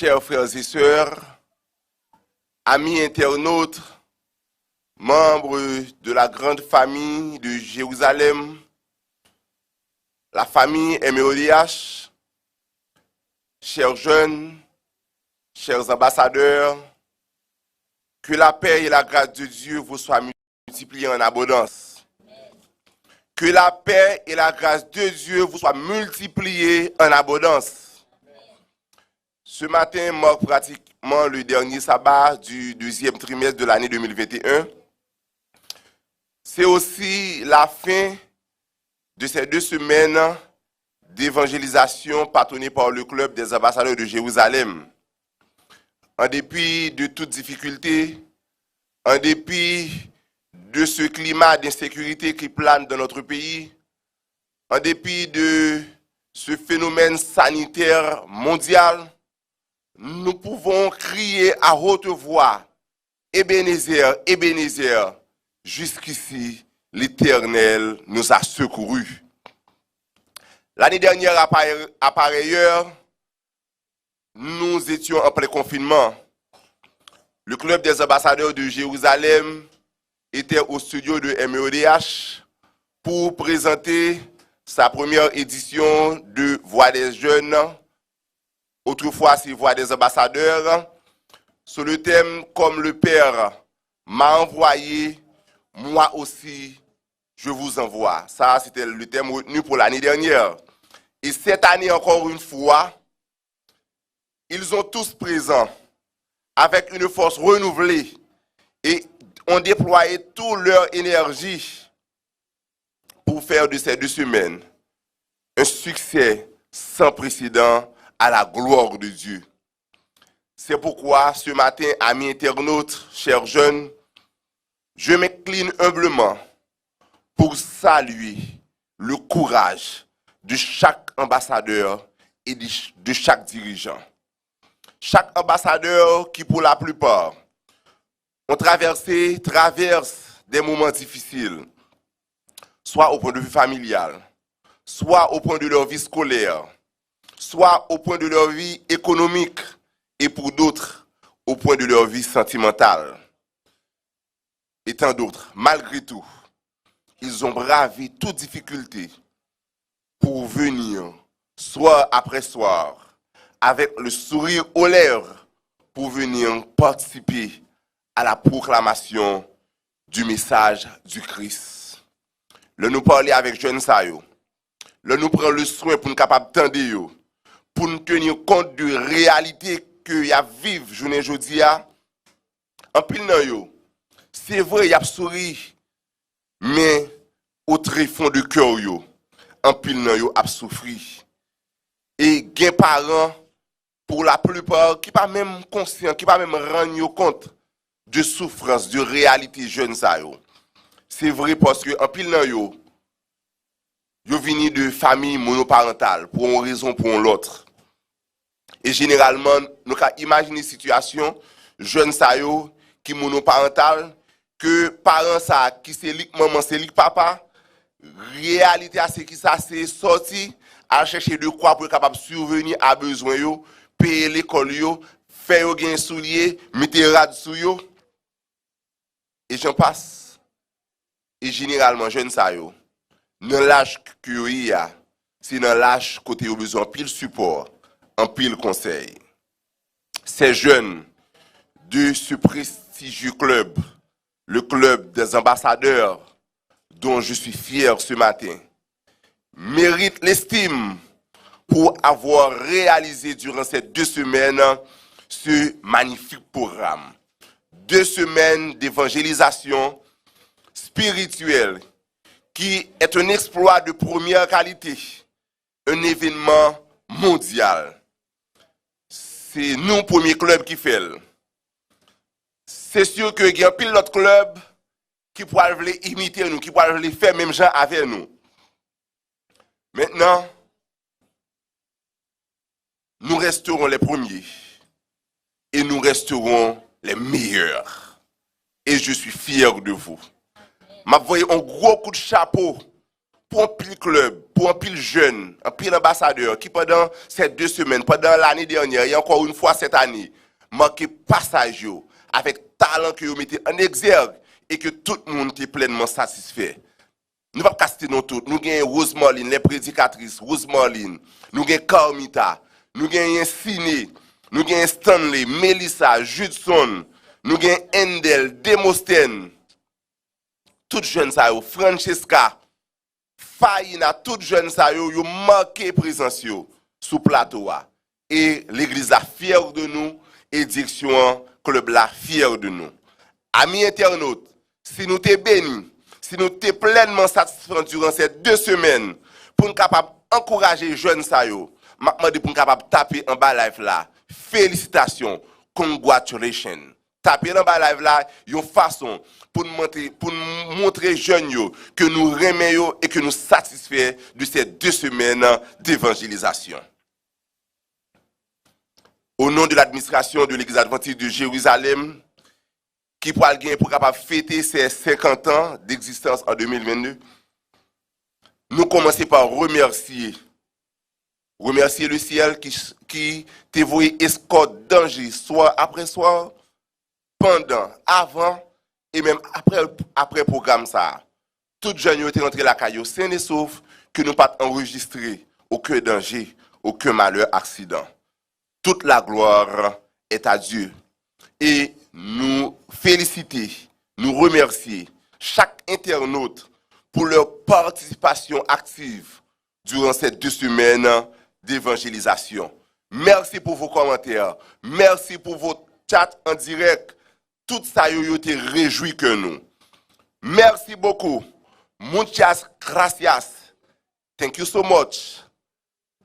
Chers frères et sœurs, amis internautes, membres de la grande famille de Jérusalem, la famille MODH, chers jeunes, chers ambassadeurs, que la paix et la grâce de Dieu vous soient multipliées en abondance. Que la paix et la grâce de Dieu vous soient multipliées en abondance. Ce matin marque pratiquement le dernier sabbat du deuxième trimestre de l'année 2021. C'est aussi la fin de ces 2 semaines d'évangélisation patronnées par le club des ambassadeurs de Jérusalem. En dépit de toutes difficultés, en dépit de ce climat d'insécurité qui plane dans notre pays, en dépit de ce phénomène sanitaire mondial, nous pouvons crier à haute voix, Ebenezer, Ebenezer, jusqu'ici l'Éternel nous a secourus. L'année dernière, à pareille heure, nous étions en plein confinement. Le club des ambassadeurs de Jérusalem était au studio de MODH pour présenter sa première édition de Voix des jeunes, autrefois c'est Voix des ambassadeurs, sur le thème « Comme le Père m'a envoyé, moi aussi je vous envoie ». Ça, c'était le thème retenu pour l'année dernière. Et cette année, encore une fois, ils sont tous présents avec une force renouvelée et ont déployé toute leur énergie pour faire de ces 2 semaines un succès sans précédent à la gloire de Dieu. C'est pourquoi ce matin, amis internautes, chers jeunes, je m'incline humblement pour saluer le courage de chaque ambassadeur et de chaque dirigeant. Chaque ambassadeur qui, pour la plupart, traverse des moments difficiles, soit au point de vue familial, soit au point de leur vie scolaire, soit au point de leur vie économique, et pour d'autres, au point de leur vie sentimentale. Et tant d'autres, malgré tout, ils ont bravé toute difficulté pour venir, soir après soir, avec le sourire aux lèvres, pour venir participer à la proclamation du message du Christ. Le nous parler avec jeunes sayo, le nous prendre le soin pour nous capable d'entendre, pour nous tenir compte de réalité que y a vivre journée aujourd'hui en pile nan yo. C'est vrai y a souri, mais au tréfond de cœur yo, en pile nan yo a souffri. Et gen parents pour la plupart qui pas même conscient, qui pas même rendre compte de souffrance, de réalité jeune ça yo. C'est vrai parce que en pile nan yo vini de famille monoparentale pour une raison pour l'autre. Et généralement, nous avons imaginé une situation, jeune ça yo, qui monoparental, que parents ça, qui c'est lik maman, c'est lik papa, réalité à ce qui ça c'est sorti, à chercher de quoi pour être capable de survenir à besoin yo, payer l'école yo, faire yo gain soulier, mettre rad sou yo. Et j'en passe. Et généralement, jeune ça yo, dans l'âge que yo y a, c'est dans l'âge côté yo besoin pile support, en pile conseil. Ces jeunes de ce prestigieux club, le club des ambassadeurs, dont je suis fier ce matin, méritent l'estime pour avoir réalisé durant ces 2 semaines ce magnifique programme. 2 semaines d'évangélisation spirituelle qui est un exploit de première qualité, un événement mondial. C'est nous, premier club, qui fait. C'est sûr que il y a un pilote club qui pourrait imiter nous, qui pourrait faire même gens avec nous. Maintenant, nous resterons les premiers et nous resterons les meilleurs. Et je suis fier de vous. M'a voyé un gros coup de chapeau pour un pile club, pour un pile jeune, un pile ambassadeur qui pendant ces 2 semaines, pendant l'année dernière et encore une fois cette année, manqué passage avec talent que vous mettez en exergue et que tout le monde est pleinement satisfait. Nous ne pouvons pas caster nous toutes. Nous avons Rose Marlene, les prédicatrices, Rose Marlene, nous avons Carmita, nous avons Ciné, nous avons Stanley, Melissa, Judson, nous avons Endel, Demostène, toutes jeunes, Francesca, Faïna, toutes jeunes, ils ont marqué présence sous plateau. Et l'église est fière de nous, et direction club là fière de nous. Amis internautes, si nous t'es bénis, si nous t'es pleinement satisfaits durant ces 2 semaines, pour nous capables d'encourager les jeunes, maintenant pour nous capables de taper en bas live là. Félicitations, congratulations. Taper en bas live là, une façon pour nous montrer aux jeunes que nous remettons et que nous satisfaits de ces 2 semaines d'évangélisation. Au nom de l'administration de l'Église adventiste de Jérusalem, qui pourra gagner pour capable fêter ses 50 ans d'existence en 2022, nous commençons par remercier le ciel qui t'a voué escorte danger, soit après soir, pendant, avant et même après programme ça. Toutes jeunes ont été rentrés la caillou sain et sauf, que nous pas enregistré aucun danger, aucun malheur, accident. Toute la gloire est à Dieu. Et nous féliciter, nous remercier chaque internaute pour leur participation active durant ces 2 semaines d'évangélisation. Merci pour vos commentaires, merci pour vos chats en direct. Tout ça, vous été réjoui que nous. Merci beaucoup. Muchas gracias. Thank you so much.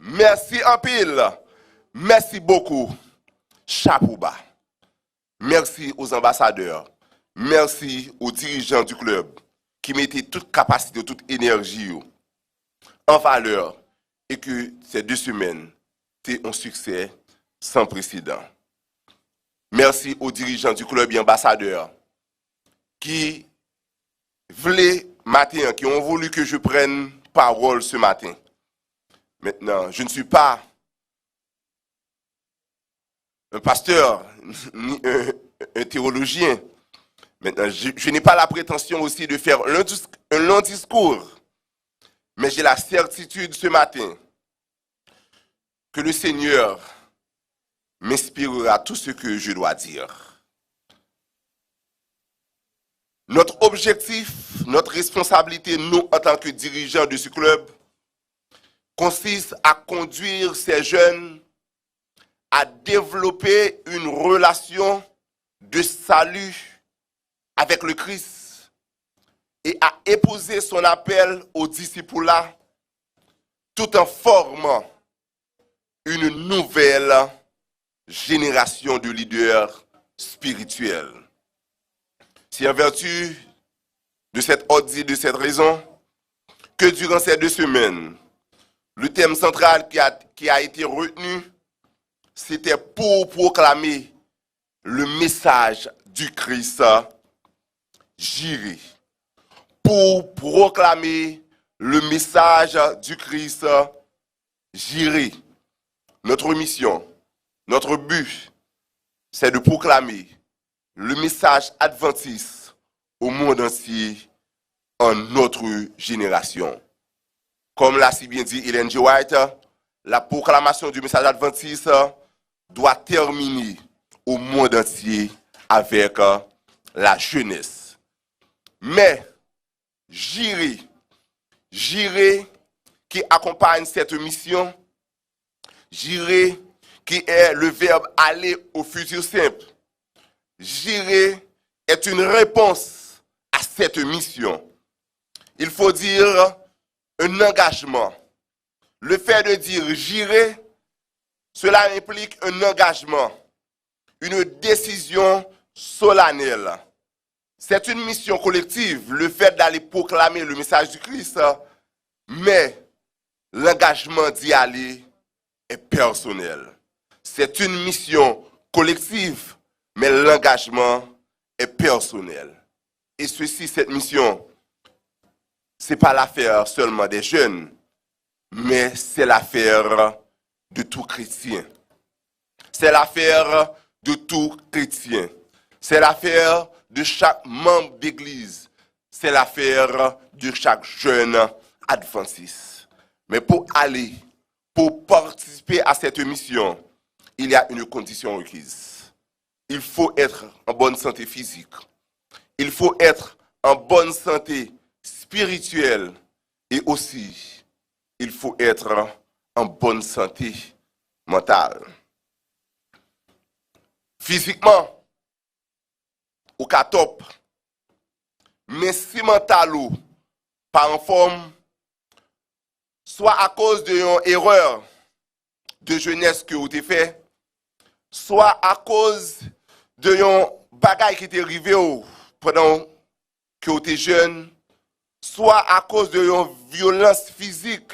Merci en pile. Merci beaucoup. Chapeau bas. Merci aux ambassadeurs. Merci aux dirigeants du club qui mettaient toute capacité, toute énergie en valeur et que ces 2 semaines étaient un succès sans précédent. Merci aux dirigeants du club et ambassadeurs qui voulaient matin, qui ont voulu que je prenne parole ce matin. Maintenant, je ne suis pas un pasteur ni un théologien. Maintenant, je n'ai pas la prétention aussi de faire un long discours, mais j'ai la certitude ce matin que le Seigneur m'inspirera tout ce que je dois dire. Notre objectif, notre responsabilité, nous, en tant que dirigeants de ce club, consiste à conduire ces jeunes à développer une relation de salut avec le Christ et à épouser son appel au discipulat tout en formant une nouvelle génération de leaders spirituels. C'est en vertu de cette ordre, de cette raison, que durant ces 2 semaines, le thème central qui a été retenu, c'était pour proclamer le message du Christ j'irai. Pour proclamer le message du Christ j'irai. Notre mission, notre but, c'est de proclamer le message adventiste au monde entier en notre génération. Comme l'a si bien dit Ellen G. White, la proclamation du message adventiste doit terminer au monde entier avec la jeunesse. Mais j'irai qui accompagne cette mission, j'irai qui est le verbe aller au futur simple. J'irai est une réponse à cette mission. Il faut dire un engagement. Le fait de dire j'irai, cela implique un engagement, une décision solennelle. C'est une mission collective, le fait d'aller proclamer le message du Christ, mais l'engagement d'y aller est personnel. C'est une mission collective, mais l'engagement est personnel. Et cette mission, ce n'est pas l'affaire seulement des jeunes, mais c'est l'affaire de tout chrétien. C'est l'affaire de tout chrétien. C'est l'affaire de chaque membre d'église. C'est l'affaire de chaque jeune adventiste. Mais pour participer à cette mission, il y a une condition requise. Il faut être en bonne santé physique. Il faut être en bonne santé spirituelle. Et aussi, il faut être en bonne santé mentale. Physiquement, ou ka top, mais si mental ou pas en forme, soit à cause de une erreur de jeunesse que vous avez fait, soit à cause de un bagage qui est arrivé pendant que vous étiez jeune, soit à cause de une violence physique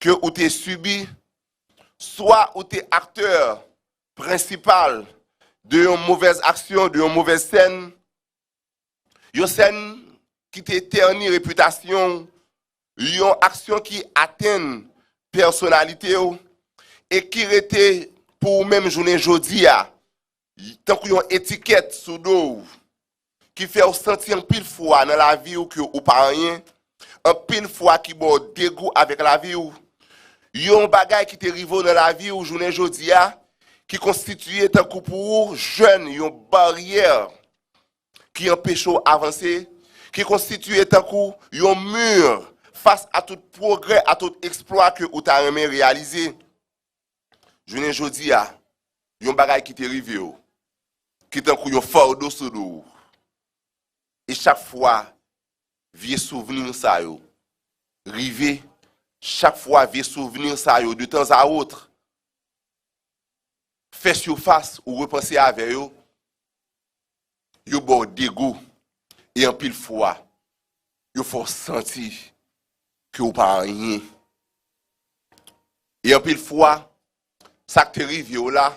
que vous avez subi, soit vous êtes acteur principal de une mauvaise action, de une mauvaise scène, une scène qui te terni réputation, une action qui atteint personnalité et qui était pour même journée jeudi tant qu'il y a une étiquette sous dos qui fait sentir un pile fois dans la vie ou que ou pas rien, un pile fois qui bon dégoût avec la vie ou yon bagay qui t'arrive dans la vie ou journée jeudi qui constitue un coup pour jeune une barrière qui empêche d'avancer, qui constitue un coup un mur face à tout progrès, à tout exploit que vous avez réalisé. Journée jeudi yon bagay qui t'arrive qui est un coup un fardeau sur nous. Et chaque fois vieux souvenir ça yo rivé, chaque fois vieux souvenir ça yo de temps à autre fait surface ou repenser avec yo bon dégoût et en pile fois yo faut sentir que ou pas rien et en pile fois ça qui t'arrive là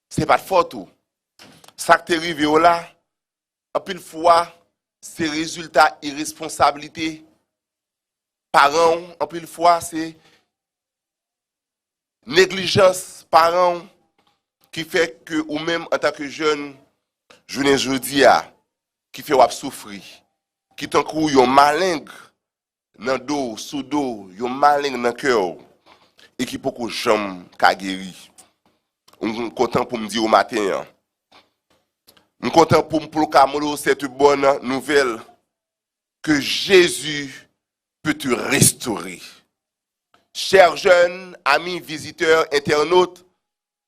c'est pas de faute ou ça qui t'arrive là en pile fois c'est résultat irresponsabilité parents en pile fois c'est négligence parents qui fait que ou même en tant que jeune journée jeudi qui fait ou souffrir qui tant coup yon malingue dans dos sous dos yon malingue dans cœur et qui beaucoup jambe ka guéri on content pour me dire au matin je suis content pour me proclamer cette bonne nouvelle que Jésus peut te restaurer. Chers jeunes, amis, visiteurs, internautes,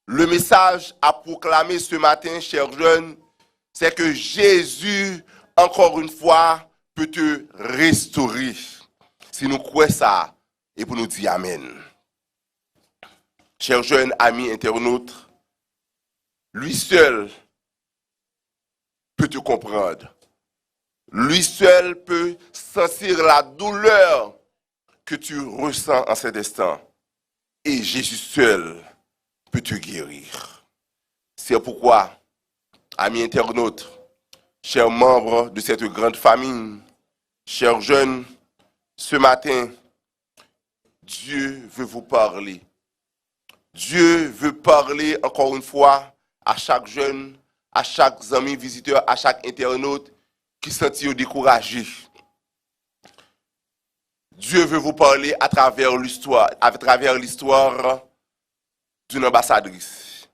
le message à proclamer ce matin, chers jeunes, c'est que Jésus, encore une fois, peut te restaurer. Si nous croyons ça, et pour nous dire Amen. Chers jeunes, amis, internautes, lui seul peut te comprendre. Lui seul peut sentir la douleur que tu ressens en cet instant. Et Jésus seul peut te guérir. C'est pourquoi, amis internautes, chers membres de cette grande famille, chers jeunes, ce matin, Dieu veut vous parler. Dieu veut parler encore une fois à chaque jeune, à chaque ami visiteur, à chaque internaute qui sentit découragé. Dieu veut vous parler à travers l'histoire d'une ambassadrice.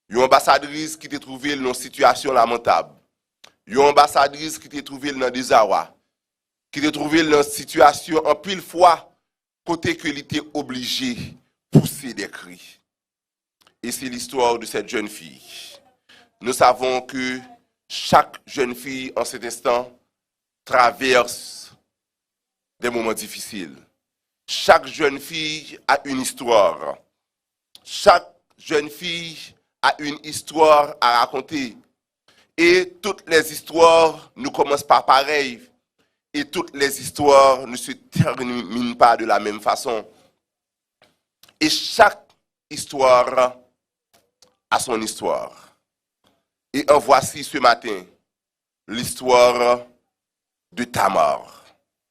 Une ambassadrice qui t'est trouvée dans une situation lamentable. Une ambassadrice qui t'est trouvée dans des désarroi. Qui t'est trouvée dans une situation en pile fois, côté que était obligé de pousser des cris. Et c'est l'histoire de cette jeune fille. Nous savons que chaque jeune fille en cet instant traverse des moments difficiles. Chaque jeune fille a une histoire. Chaque jeune fille a une histoire à raconter. Et toutes les histoires ne commencent pas pareil. Et toutes les histoires ne se terminent pas de la même façon. Et chaque histoire a son histoire. Et en voici ce matin l'histoire de Tamar.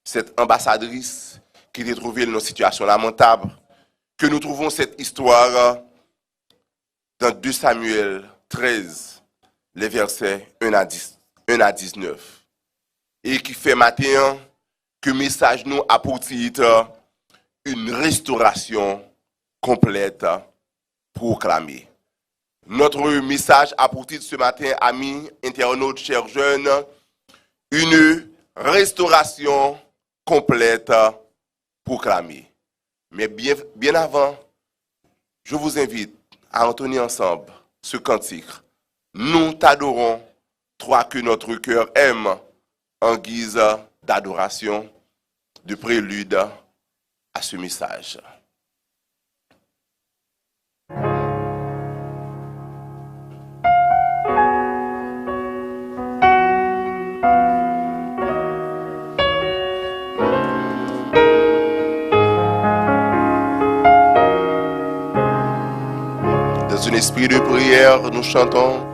cette ambassadrice qui était trouvée dans une situation lamentable, que nous trouvons cette histoire dans 2 Samuel 13, les versets 1 à 19. Et qui fait matin que message nous a pour titre une restauration complète proclamée. Notre message a pour titre ce matin, amis, internautes, chers jeunes, une restauration complète proclamée. Mais bien avant, je vous invite à entonner ensemble ce cantique. Nous t'adorons, toi que notre cœur aime, en guise d'adoration, de prélude à ce message. Dans un esprit de prière, nous chantons.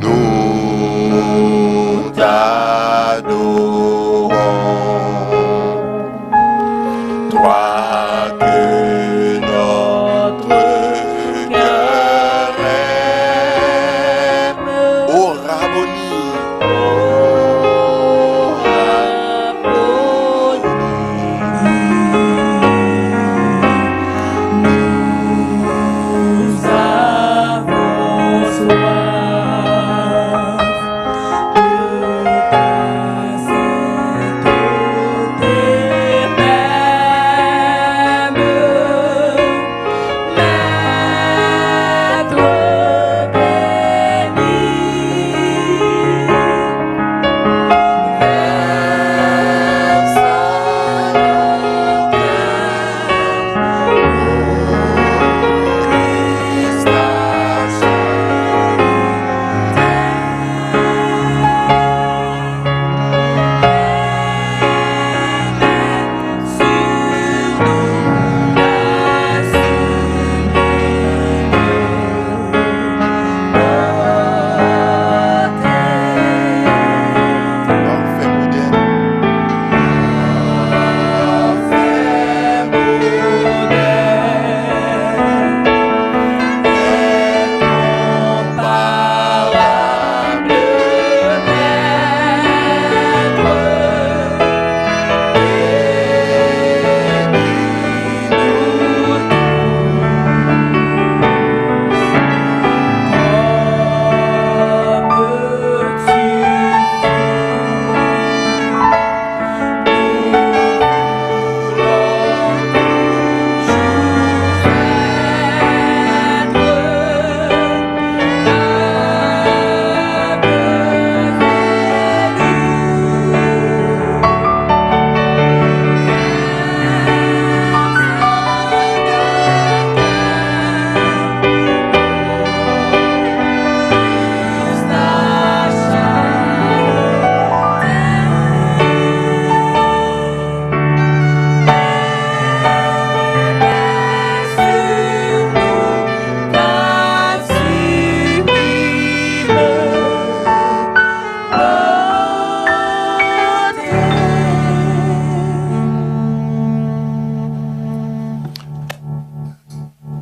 Nous t'adorons, toi que notre cœur aime. Ô Rabboni, Nous avons soif.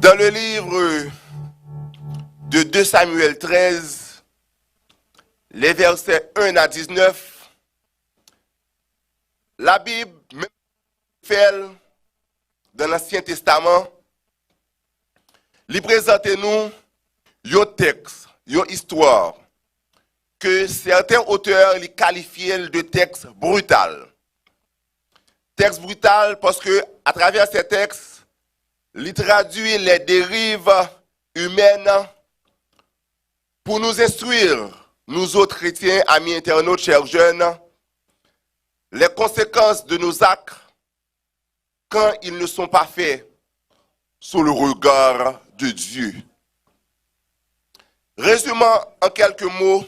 dans le livre de 2 Samuel 13, les versets 1 à 19, la Bible fait dans l'Ancien Testament, lui présente nous un texte, une histoire que certains auteurs les qualifient de texte brutal. Texte brutal parce que à travers ces textes, il traduit les dérives humaines pour nous instruire, nous autres chrétiens, amis internautes, chers jeunes, les conséquences de nos actes quand ils ne sont pas faits sous le regard de Dieu. Résumant en quelques mots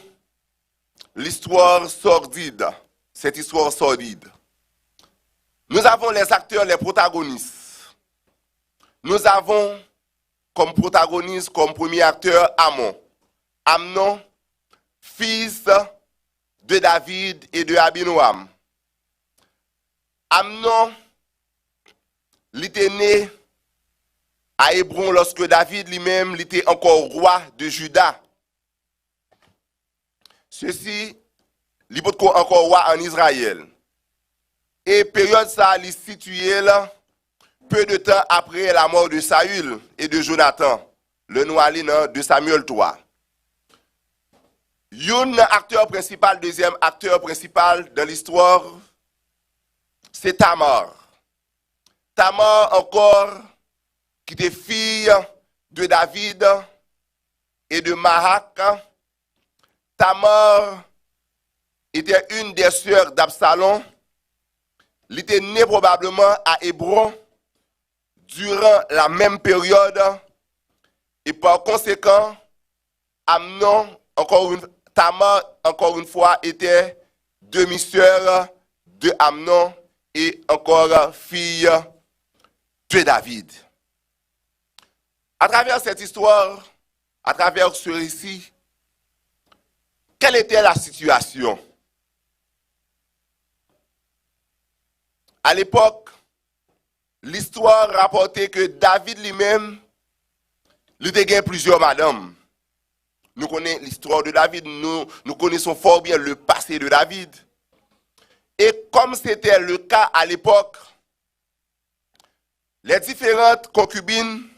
l'histoire sordide, cette histoire sordide. Nous avons les acteurs, les protagonistes. Nous avons comme protagoniste, comme premier acteur, Amnon. Amnon, fils de David et de Abinoam. Amnon, il était né à Hébron lorsque David lui-même était encore roi de Juda. Ceci, il était encore roi en Israël. Et période ça, il est situé là, peu de temps après la mort de Saül et de Jonathan, le noyau de Samuel 3. Un acteur principal, deuxième acteur principal dans l'histoire, c'est Tamar. Tamar encore, qui était fille de David et de Mahak. Tamar était une des sœurs d'Absalom. Il était né probablement à Hébron durant la même période. Et par conséquent, Tamar, encore une fois, était demi-sœur de Amnon et encore fille de David. À travers cette histoire, à travers ce récit, quelle était la situation? À l'époque, l'histoire rapportait que David lui-même, il était plusieurs madames. Nous connaissons l'histoire de David, nous connaissons fort bien le passé de David. Et comme c'était le cas à l'époque, les différentes concubines,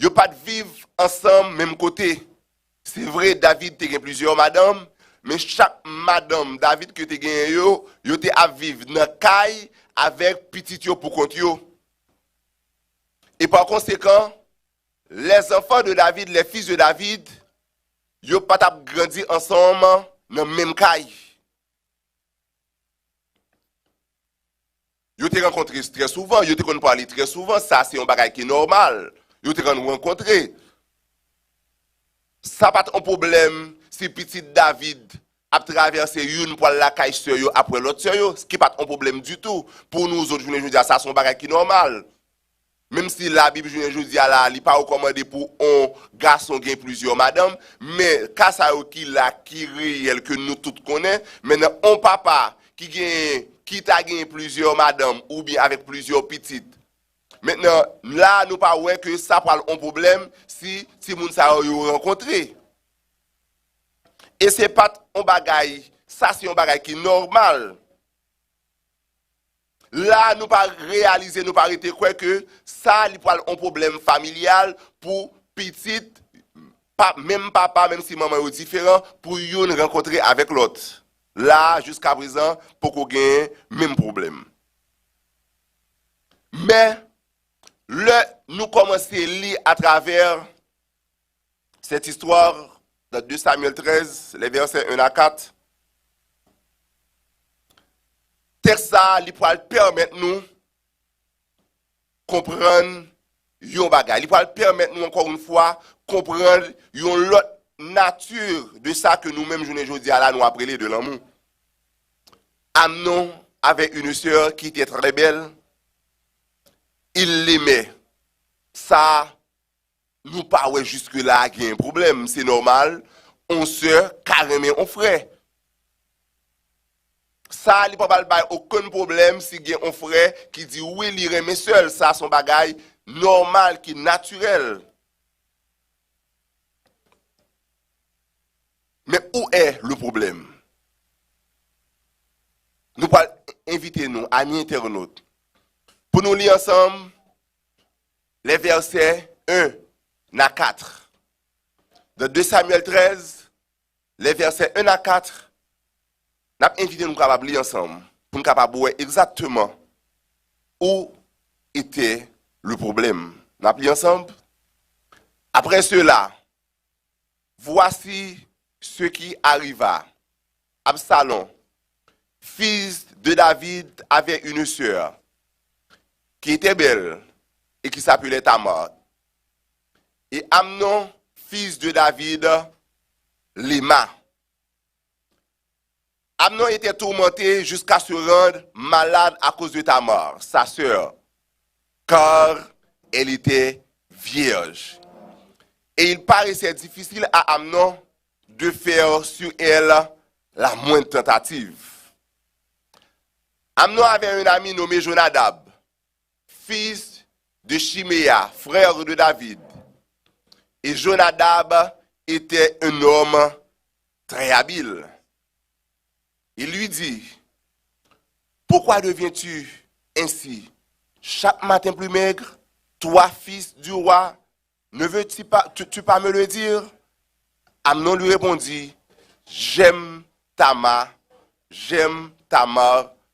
ils n'ont pas de vivre ensemble, même côté. C'est vrai, David a plusieurs madames, mais chaque madame David que tu as gagné, yo te à vivre dans la caille avec petit yo pour compte yo. Et par conséquent, les enfants de David, les fils de David, yo pas grandi ensemble dans la même caille. Yo te rencontré très souvent, yo te parlé très souvent, ça c'est un bagage qui est normal. Yo te rencontré. Ça pas un problème si petit David a traversé une pour la caille sur yo après l'autre sur yo, ce qui pas un problème du tout. Pour nous autres, je veux dire ça c'est un bagage qui est normal. Même si la Bible, je dis là, il n'est pas recommandé pour un garçon qui a plusieurs madames, mais quand ça qui là, qui réel que nous tous connaissons, maintenant un papa qui t'a gagné plusieurs madames ou bien avec plusieurs petites. Maintenant, là, nous pas ouais que ça parle un problème si moun sa yo rencontré. Et c'est pas un bagaille, ça c'est un bagaille qui est normal. Là, nous pas réaliser, nous pas arrêter quoi que ça, il parle un problème familial pour petite, même papa, même si maman est différent, pour yon rencontrer avec l'autre. Là, jusqu'à présent, pour qu'on gagne même problème. Mais, nous commençons à lire à travers cette histoire de 2 Samuel 13, les versets 1 à 4. Texte ça, il pourra permettre nous comprendre yon bagay. Il pourra permettre nous encore une fois comprendre yon l'autre nature de ça que nous-mêmes journée aujourd'hui à la nous appelons de l'amour. Amnon avait une sœur qui était très belle. Il l'aimait. Ça, nous pas ouais jusque là il y a un problème, c'est normal. On sœur carrément on frère. Ça, il n'y a pas aucun problème si il y a un frère qui dit oui, il remet seul. Ça, son bagage normal, qui est naturel. Mais où est le problème? Nous allons inviter nous, amis internautes, pour nous lire ensemble les versets 1 à 4. De 2 Samuel 13, les versets 1 à 4. Nous avons invité nous à lire ensemble pour nous capables voir exactement où était le problème. Nous avons lu ensemble. Après cela, voici ce qui arriva. Absalom, fils de David, avait une sœur qui était belle et qui s'appelait Tamar. Et Amnon, fils de David, l'aima. Amnon était tourmenté jusqu'à se rendre malade à cause de Tamar, sa sœur, car elle était vierge. Et il paraissait difficile à Amnon de faire sur elle la moindre tentative. Amnon avait un ami nommé Jonadab, fils de Chiméa, frère de David. Et Jonadab était un homme très habile. Il lui dit, pourquoi deviens-tu ainsi, chaque matin plus maigre, toi, fils du roi, ne veux-tu pas me le dire? Amnon lui répondit, j'aime Tamar,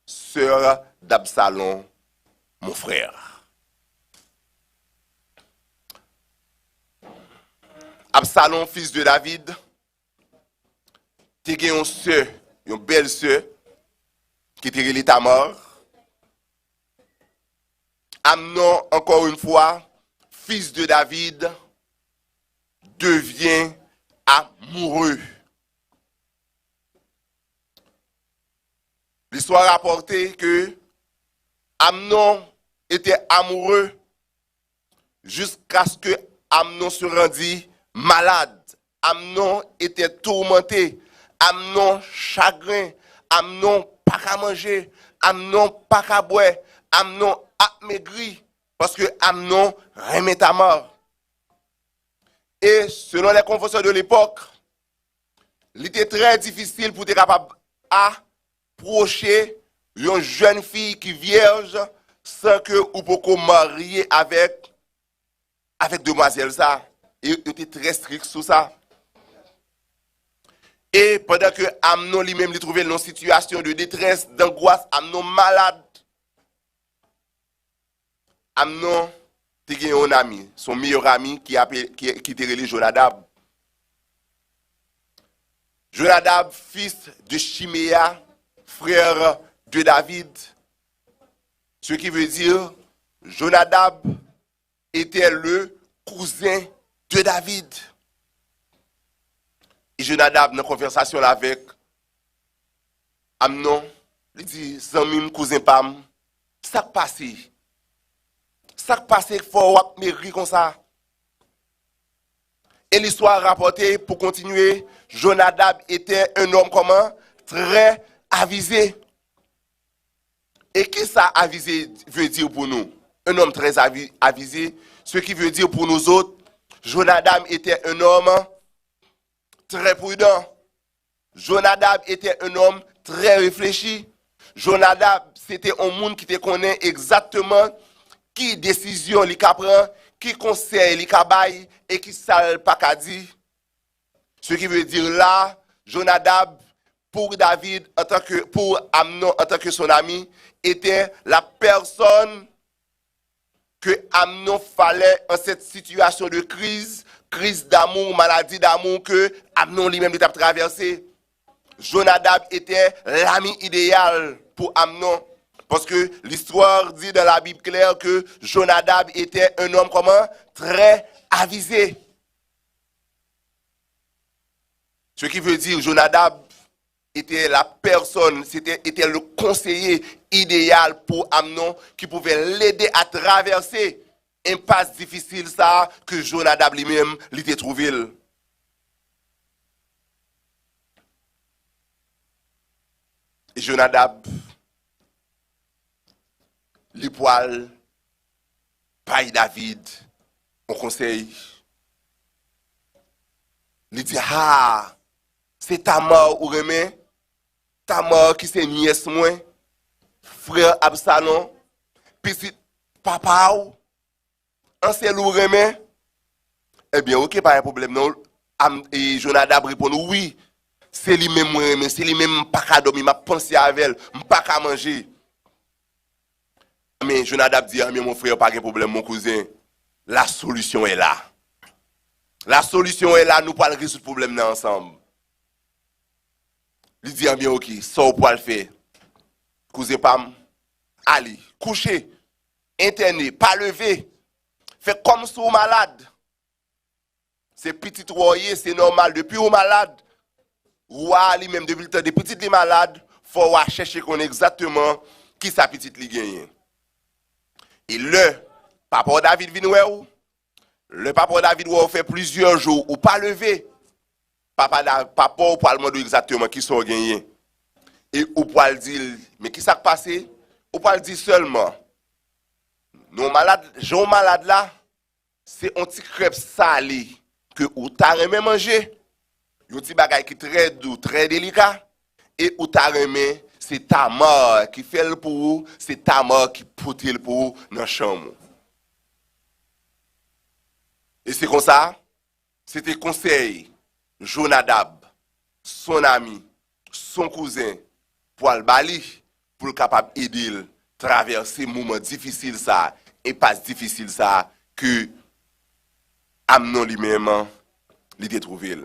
sœur d'Absalom, mon frère. Absalom, fils de David, te une sœur, une belle sœur, qui était relée Tamar. Amnon, encore une fois, fils de David, devient amoureux. L'histoire rapportait que Amnon était amoureux jusqu'à ce que Amnon se rendit malade. Amnon était tourmenté. Amnon chagrin. Amnon pas qu'à manger. Amnon pas qu'à boire. Amnon a maigri. Parce que Amnon remet Tamar. Et selon les conventions de l'époque, il était très difficile pour être capable d'approcher une jeune fille qui est vierge sans que ou pour marier avec demoiselle ça. Il était très strict sur ça. Et pendant que Amnon lui-même trouvait dans une situation de détresse, d'angoisse, Amnon malade, Amnon était un ami, son meilleur ami qui était relé Jonadab. Jonadab, fils de Chiméa, frère de David. Ce qui veut dire, Jonadab était le cousin de David. Et Jonadab, dans la conversation avec Amnon, il dit, Zamim, cousin Pam, ça qui passe? Ça qui passe, il faut me comme ça. Et l'histoire rapportée, pour continuer, Jonadab était un homme comment? Très avisé. Et qu'est-ce que ça avisé veut dire pour nous? Un homme très avisé, ce qui veut dire pour nous autres, Jonadab était un homme très prudent. Jonadab était un homme très réfléchi. Jonadab, c'était un monde qui te connaît exactement qui décision il prend, qui conseil il bail et qui ça pas qu'a dit. Ce qui veut dire là, Jonadab pour David pour Amnon en tant que son ami était la personne que Amnon fallait en cette situation de crise d'amour, maladie d'amour que Amnon lui-même a traversé. Jonadab était l'ami idéal pour Amnon. Parce que l'histoire dit dans la Bible claire que Jonadab était un homme comment? Très avisé. Ce qui veut dire Jonadab était la personne, était le conseiller idéal pour Amnon qui pouvait l'aider à traverser une passe difficile ça que Jonadab lui-même l'était trouvé. Et Jonadab, les poils, paille David, on conseille. Il dit, ah, c'est Tamar ou remet, Tamar qui c'est nièce moi, frère Absalom, petit papa ou, ancien ou remet. Eh bien, ok, pas un problème, non. Et Jonadab répond, oui, c'est lui-même moi remet, c'est lui-même pas qu'à dormir, m'a pensé avec elle, pas qu'à manger. Mais Jonadab dit, ah, mais mon frère, pas de problème, mon cousin, la solution est là. La solution est là, nous pouvons résoudre le problème ensemble. Il dit, ah bien, ok, ça on peut le faire. Cousin Pam, allez, coucher, interné, pas lever. Fait comme si vous malade. C'est petit royer, c'est normal. Depuis vous malade, roi lui-même, depuis le temps des petites les malades, il faut chercher qu'on exactement qui sa petite li gagne. Et le papa David vient où? Le papa David ou fait plusieurs jours ou pas levé. Papa ou pas demander exactement qui sont gagnés. Et ou poil dire, mais qui s'est passé? Ou poil dire seulement, nos malades, gens malades là, c'est un petit crêpe salé que ou t'a aimé manger, un petit bagage qui très doux, très délicat, et ou t'a aimé, c'est ta mort qui fait le pour vous, c'est ta mort qui poute le pour vous dans la chambre. Et c'est comme ça, c'était conseil, Jonadab, son ami, son cousin, pour le bali, pour le capable d'aider traverser moments difficiles ça, et pas difficile ça, que Amnon lui-même, l'idée trouvé.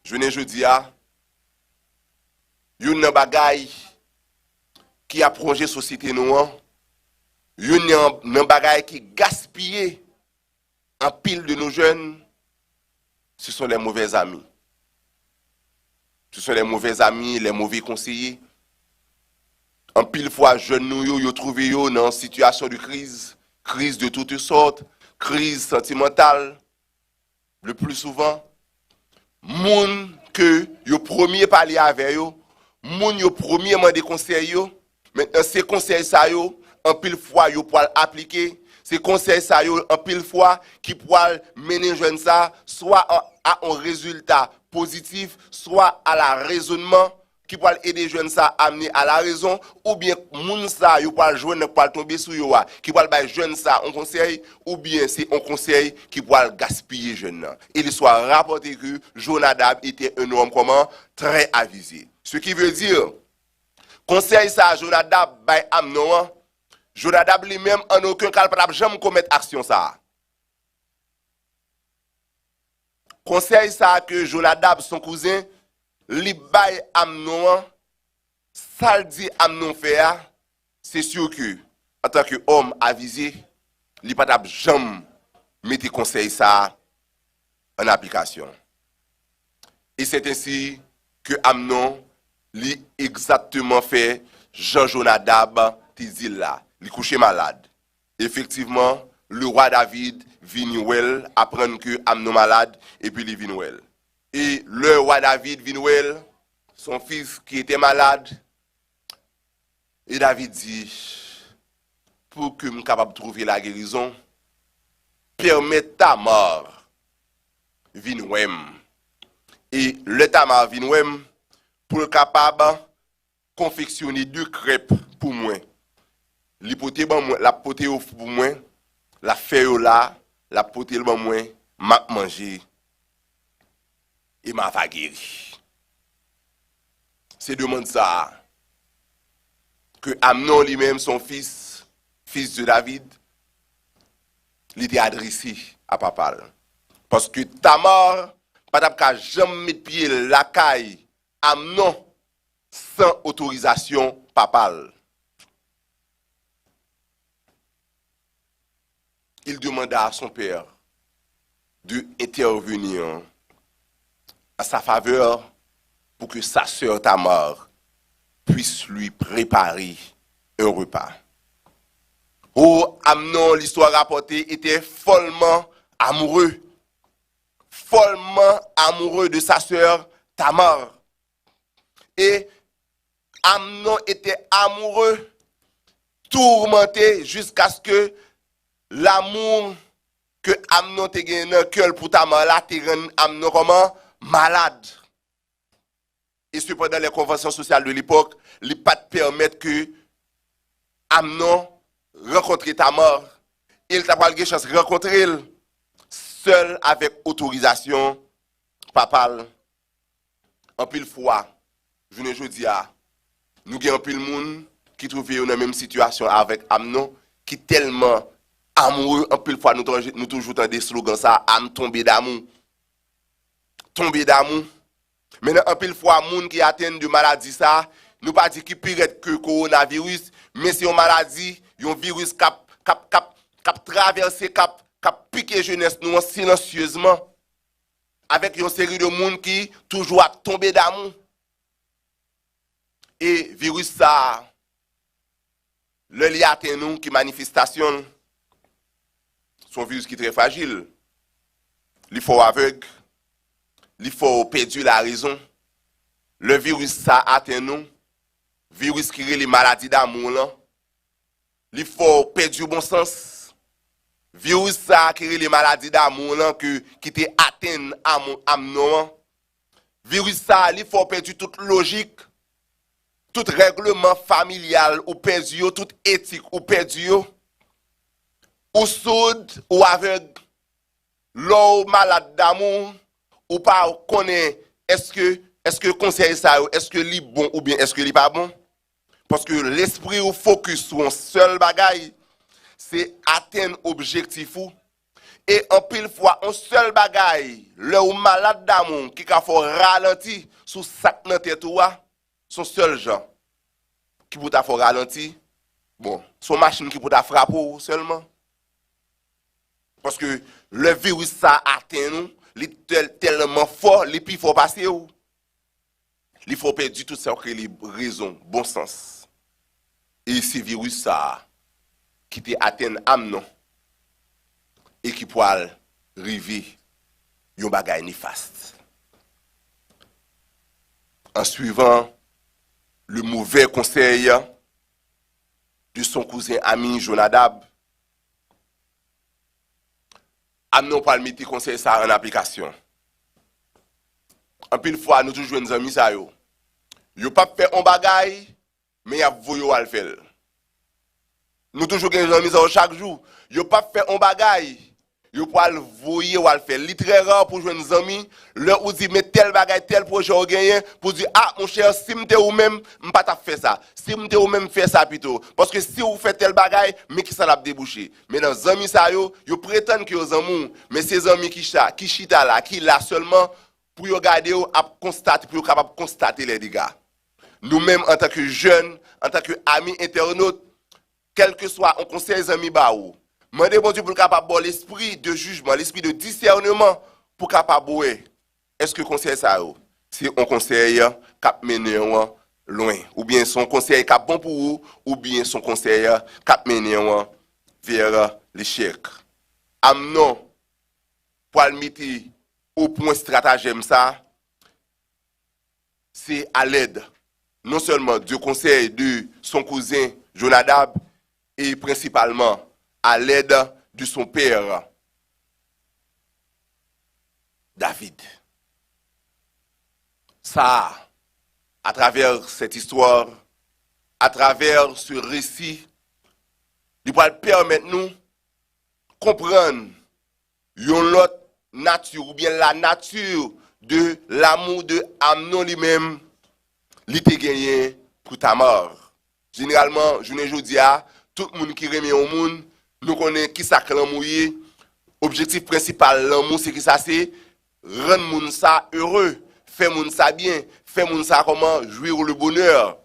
Je ne dis à, yon nan bagay qui a plongé société noire, yon nan bagay qui gaspille en pile de nos jeunes, ce sont les mauvais amis. Ce sont les mauvais amis, les mauvais conseillers. En pile fois, jeunes nous yo trouvé yo dans une situation de crise, crise de toutes sortes, crise sentimentale, le plus souvent. Moun que yo premier parler avec yo, moun yo premier mandé conseil yo, maintenant ces conseils ça yo, en pile fois yo pour appliquer, ces conseils ça yo en pile fois qui pour mener jeune ça soit à un résultat positif, soit à la raisonnement qui pour aider jeunes ça amener à la raison, ou bien moun ça yo pour joindre pour tomber sur yo qui pour ba jeune ça un conseil, ou bien c'est un conseil qui pour gaspiller jeune. Il soit rapporté que Jonadab était un homme comment très avisé. Ce qui veut dire conseil ça Jonadab bay Amnon, Jonadab lui-même en aucun cas pas jamais commettre action ça. Conseil ça que Jonadab son cousin li bay Amnon, ça le dit Amnon fait, c'est sûr que, en tant qu'homme avisé, li pas jamais mettre conseil ça en application. Et c'est ainsi que Amnon li exactement fait Jean Jonadab te dit là, li couché malade. Effectivement, le roi David vient well, apprendre que Amnon malade et puis il vient well. Et le roi David Vinwell, son fils qui était malade, et David dit, pour que je sois capable de trouver la guérison, permets ta mort, Vinwem. Et le tamar Vinwem, pour le capable de confectionner 2 crêpes pour moi. L'hypothèse la poté pour moi, la feuille là, la poté pour moi, m'a manger. Et m'a va guéri. C'est demande ça que Amnon lui-même, son fils, fils de David, l'était adressé à papa. Parce que Tamar, pas jamais mettre pied la caille Amnon sans autorisation papale. Il demanda à son père de intervenir à sa faveur pour que sa sœur Tamar puisse lui préparer un repas. Oh, Amnon, l'histoire rapportée, était follement amoureux de sa sœur Tamar. Et Amnon était amoureux, tourmenté jusqu'à ce que l'amour que Amnon te gagné dans le cœur pour Tamar là, te rend Amnon comment? Malade. Et cependant, les conventions sociales de l'époque, ne pas permettre que Amnon rencontre Tamar. Il t'a pas eu chance de rencontrer seul avec autorisation papale. En pile fois, je ne dis à nous avons un pile monde qui trouve dans la même situation avec Amnon, qui tellement amoureux, en pile fois nous toujours dans des slogans ça, âme tombée d'amour. Tomber d'amour. Maintenant, en pile fois, moun qui atteint de maladie ça, nous pas dire qui pire que coronavirus, mais c'est une maladie, un virus qui traversé, qui piqué jeunesse nous silencieusement, avec une série de moun qui toujours a tombé d'amour. Et virus ça, le li atteint nous qui manifestation, son virus qui est très fragile, il faut aveugle. Il faut perdre la raison. le virus ça atteint nous, virus qui est les maladies d'amour là, il faut perdre du bon sens. Virus ça qui est les maladies d'amour là qui te atteint à nous. Virus ça, il faut perdre toute logique, tout règlement familial ou perdu, toute éthique ou perdu, ou sourd ou aveugle, l'eau malade d'amour ou pas connaît est-ce que conseil ça est-ce que li bon ou bien est-ce que li pas bon parce que l'esprit ou focus sur un seul bagaille c'est atteindre objectif ou et en pile fois un seul bagaille le ou malade d'amour qui a faut ralentir sous sac dans tête ou son seul gens qui pour ta faut ralentir bon son machine qui pour ta frapper seulement parce que le virus ça atteint nous, il est tellement fort, il plus fort passer où. Il faut perdre tout ça que les raisons, bon sens. Et ce virus ça qui te atteint âme non et qui peut arriver yon bagay néfaste. En suivant le mauvais conseil de son cousin ami Jonadab, Amnon pas mettre conseil ça en application. En pile fois nous toujours nos amis ça yo. Yo pas fait un bagay mais y a voyo al faire. Nous toujours gen amis ça chaque jour. Yo pas fait un bagay, yo pas le voyer ou al faire. Li très rare pour joindre nos amis, leur ou dit mais tel bagay tel projet au gagné pour dire ah mon cher si m'te ou même m'pas ta fait ça. Si m'te ou même fait ça plutôt parce que si vous faites tel bagay mais qui ça l'a débouché. Mais dans amis ça yo prétendent que yo amour mais ces amis qui chita là qui là seulement pour yo garder ou à constater pour capable constater les dégâts. Nous-mêmes en tant que jeunes, en tant que amis internautes, quel que soit on conseille les amis ba ou mandez bon Dieu pour capable avoir l'esprit de jugement, l'esprit de discernement pour capable est-ce que conseil ça c'est un conseil cap mener loin ou bien son conseil cap bon pour vous ou bien son conseil cap mener vers l'échec. Amnon pour le mettre au point stratagème ça c'est à l'aide non seulement du conseil de son cousin Jonadab et principalement à l'aide de son père, David. Ça, à travers cette histoire, à travers ce récit, il va permettre nous de comprendre l'autre nature, ou bien la nature de l'amour de Amnon lui-même, il était gagné pour ta mort. Généralement, je ne dis pas, tout le monde qui remet au monde, nous connaissons qui ça que l'amour est. Objectif principal l'amour c'est qui ça c'est rendre moun ça heureux, faire moun ça bien, faire moun ça comment jouir le bonheur.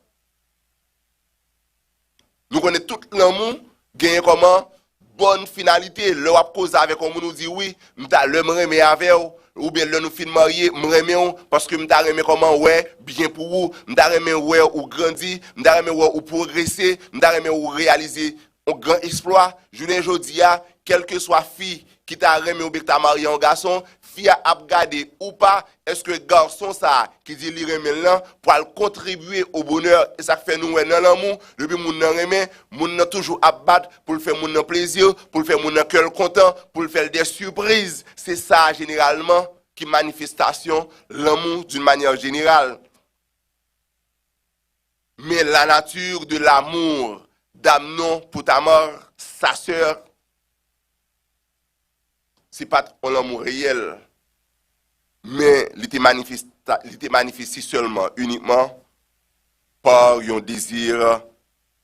Nous connaissons tout l'amour gagner comment bonne finalité, le wap cause avec on nous dit oui, m'ta le m'aimer avec ou bien le nous fin marié m'aimer parce que m'ta aimer comment ouais bien pour vous, m'ta aimer ouais ou grandir, m'ta aimer ouais ou progresser, m'ta aimer ou réaliser un grand exploit. Je ne dis pas, quelle que soit fille qui t'a remis ou bien t'a marié un garçon, fille a gardé ou pas, est-ce que garçon ça qui dit li remet là pour contribuer au bonheur et ça fait nous dans l'amour, depuis moun nan remet, moun nan toujours abattre pour le faire moun nan plaisir, pour le faire moun nan cœur content, pour le faire des surprises. C'est ça généralement qui manifestation l'amour d'une manière générale. Mais la nature de l'amour d'Amnon pour ta mort, sa sœur, c'est pas un amour réel, mais il était manifesté seulement, uniquement par un désir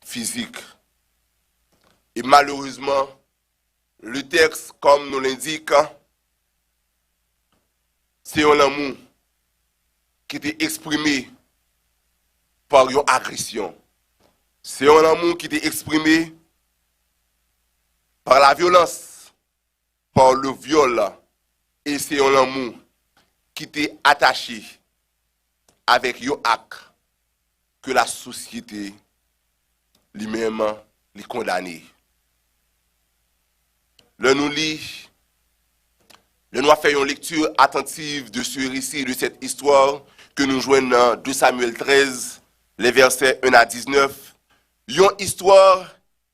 physique. Et malheureusement, le texte, comme nous l'indique, c'est un amour qui était exprimé par une agression. C'est un amour qui était exprimé par la violence, par le viol. Et c'est un amour qui était attaché avec un acte que la société lui-même les condamné. Le nous lit nous avons fait une lecture attentive de ce récit, de cette histoire que nous jouons dans 2 Samuel 13, les versets 1 à 19. Une histoire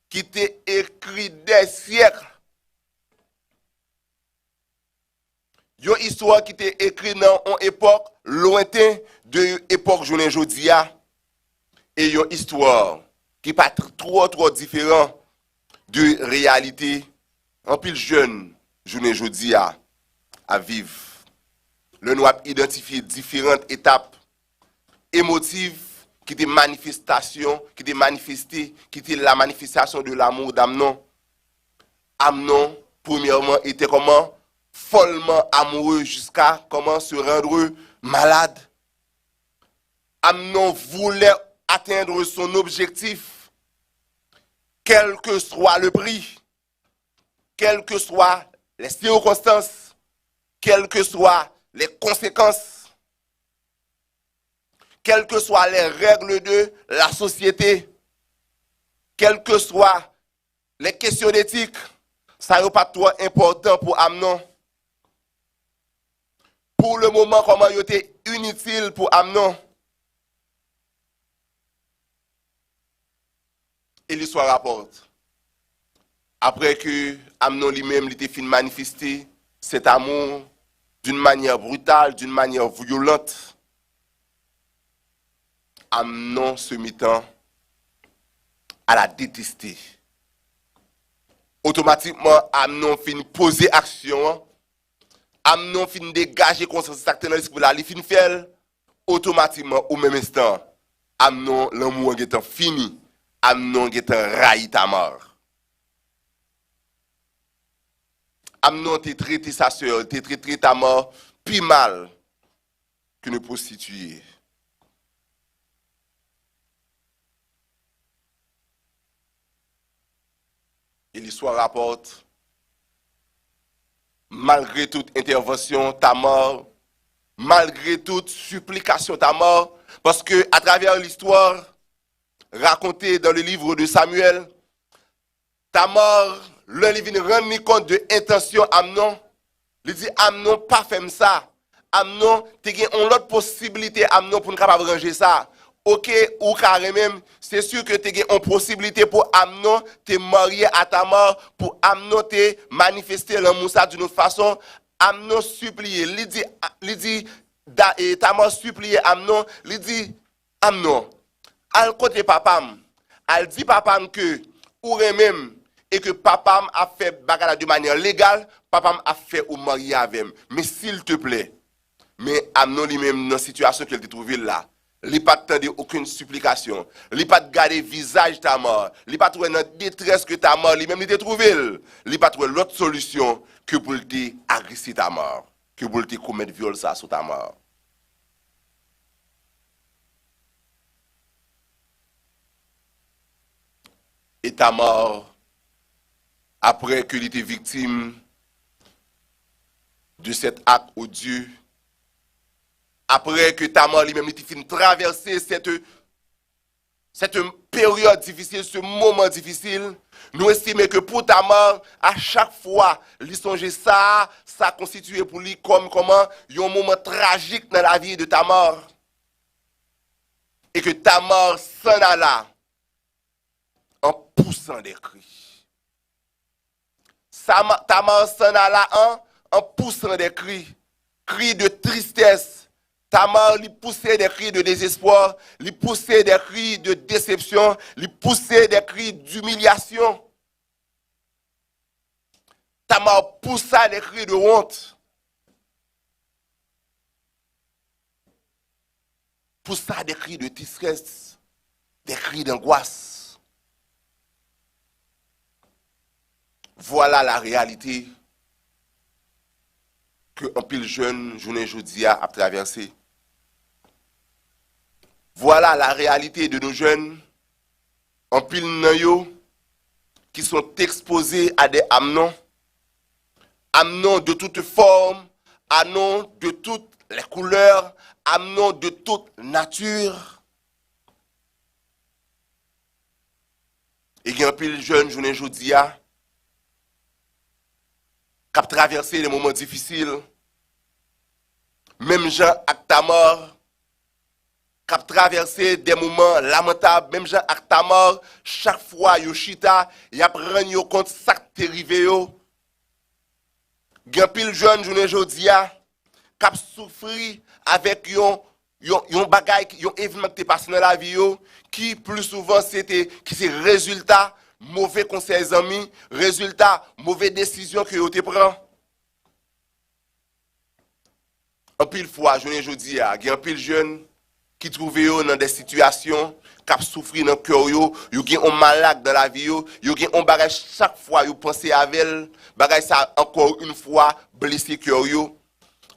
qui était écrite des siècles. Une histoire qui était écrite dans une époque lointaine de l'époque journée jodia. Et une histoire qui n'est pas trop différente de réalité en pile jeune journée jodia à vivre. Le nous a identifié différentes étapes émotives qui étaient manifestations, qui étaient manifestées, qui étaient la manifestation de l'amour d'Amnon. Amnon, premièrement, était comment? Follement amoureux jusqu'à comment se rendre malade. Amnon voulait atteindre son objectif, quel que soit le prix, quelles que soient les circonstances, quelles que soient les conséquences, quelles que soient les règles de la société, quelles que soient les questions d'éthique, ça n'est pas trop important pour Amnon. Pour le moment, comment il était inutile pour Amnon. Et l'histoire rapporte. Après que Amnon lui-même était fin manifester cet amour d'une manière brutale, d'une manière violente, Amnon se mettant à la détester. Automatiquement, Amnon fin poser action. Amnon fin dégager conscience dans l'esprit là, il fin faire automatiquement au même instant. Amnon l'amour est fini. Amnon est raï Tamar. Amnon t'a traité sa soeur, t'a traité Tamar plus mal qu'une prostituée. Et l'histoire rapporte, malgré toute intervention, Tamar, malgré toute supplication, Tamar, parce que à travers l'histoire racontée dans le livre de Samuel, Tamar, le livre rend compte de l'intention Amnon. Il dit Amnon, pas faire ça. Amnon, tu as une autre possibilité, Amnon, pour ne pas ranger ça. Ok, ou carrément même, c'est sûr que tu as une possibilité pour Amnon, te marier à Tamar, pour Amnon te manifester l'amour d'une autre façon. Amnon supplier, il dit, Tamar supplier Amnon, il dit, Amnon, al côté papam, al dit papam que, ou même, et que papam a fait bagarre de manière légale, papam a fait ou marier avec. Mais s'il te plaît, mais Amnon lui-même dans la situation qu'il a trouvé là, il n'a pas attendu aucune supplication, il n'a pas gardé le visage ta mort, il n'a pas trouvé dans la détresse que ta mort, lui-même il a trouvé, il n'a pas trouvé l'autre solution que pour te agresser ta mort, que pour te commettre viol ça sur ta mort. Et ta mort, après qu'il était victime de cet acte odieux, après que Tamar lui-même était fini traverser cette période difficile, ce moment difficile, nous estimons que pour Tamar, à chaque fois, il songeait ça constituait pour lui comme un moment tragique dans la vie de Tamar. Et que Tamar s'en alla en poussant des cris. Tamar s'en alla en poussant des cris, cris de tristesse. Tamar lui poussait des cris de désespoir, lui poussait des cris de déception, lui poussait des cris d'humiliation. Tamar poussa des cris de honte. Poussa des cris de tristesse, des cris d'angoisse. Voilà la réalité que un pile jeune, journée jodia a traversé. Voilà la réalité de nos jeunes, en pile nanyo, qui sont exposés à des Amnon. Amnon de toutes formes, Amnon de toutes les couleurs, Amnon de toute nature. Et il y a un pile jeune, journée jodia, qui traversé des moments difficiles. Même Jean avec Tamar, qui traversé des moments lamentables. Même Jean avec Tamar, chaque fois Yoshita, il a pris compte ça qui est arrivé. Il y a pile jeune journée jodia qui a souffert avec yon bagay, yon événement qui est passé dans la vie qui plus souvent c'est résultat mauvais conseils amis, résultat mauvaise décision que vous te prend. En pile fois, journée jodi a, il y a un pile jeune qui trouve dans des situations qui souffrir dans le cœur yo gen un malade dans la vie yo gen un bagage chaque fois yo penser avec elle, bagage ça encore une fois blessé cœur yo.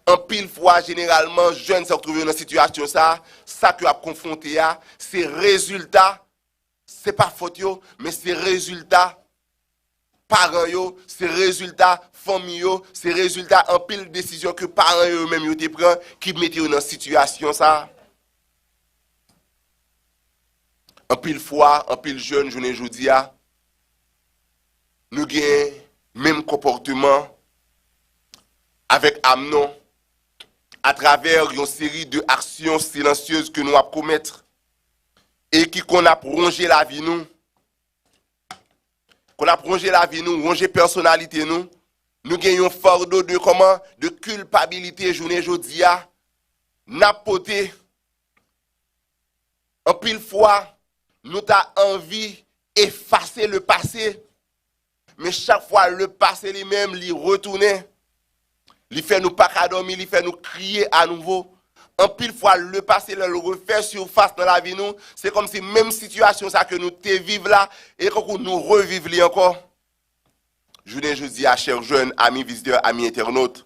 En pile fois, généralement, jeunes se retrouvent dans une situation ça que a confronté à, c'est résultat, c'est pas faute yo, mais c'est résultat parents yo, c'est résultat famille yo, c'est résultat en pile décision que parents eux même yo te prend qui mettent yo dans situation ça. En pile fois, en pile jeune, journée jodi a, nous gagnons même comportement avec Amnon à travers une série d'actions silencieuses que nous avons commettre et qui qu'on a rongé la vie nous, rongé personnalité nous, nous gagnons un fardeau de comment, de culpabilité journée jodi a, n'a poté. En pile fois, nous avons envie d'effacer le passé, mais chaque fois le passé lui-même lui retourne. Il fait nous pas dormir, il fait nous crier à nouveau. En pile fois, le passé, le refait surface dans la vie nous. C'est comme si même situation ça que nous te vivons là, et que nous revivons encore. Je dis à chers jeunes, amis visiteurs, amis internautes,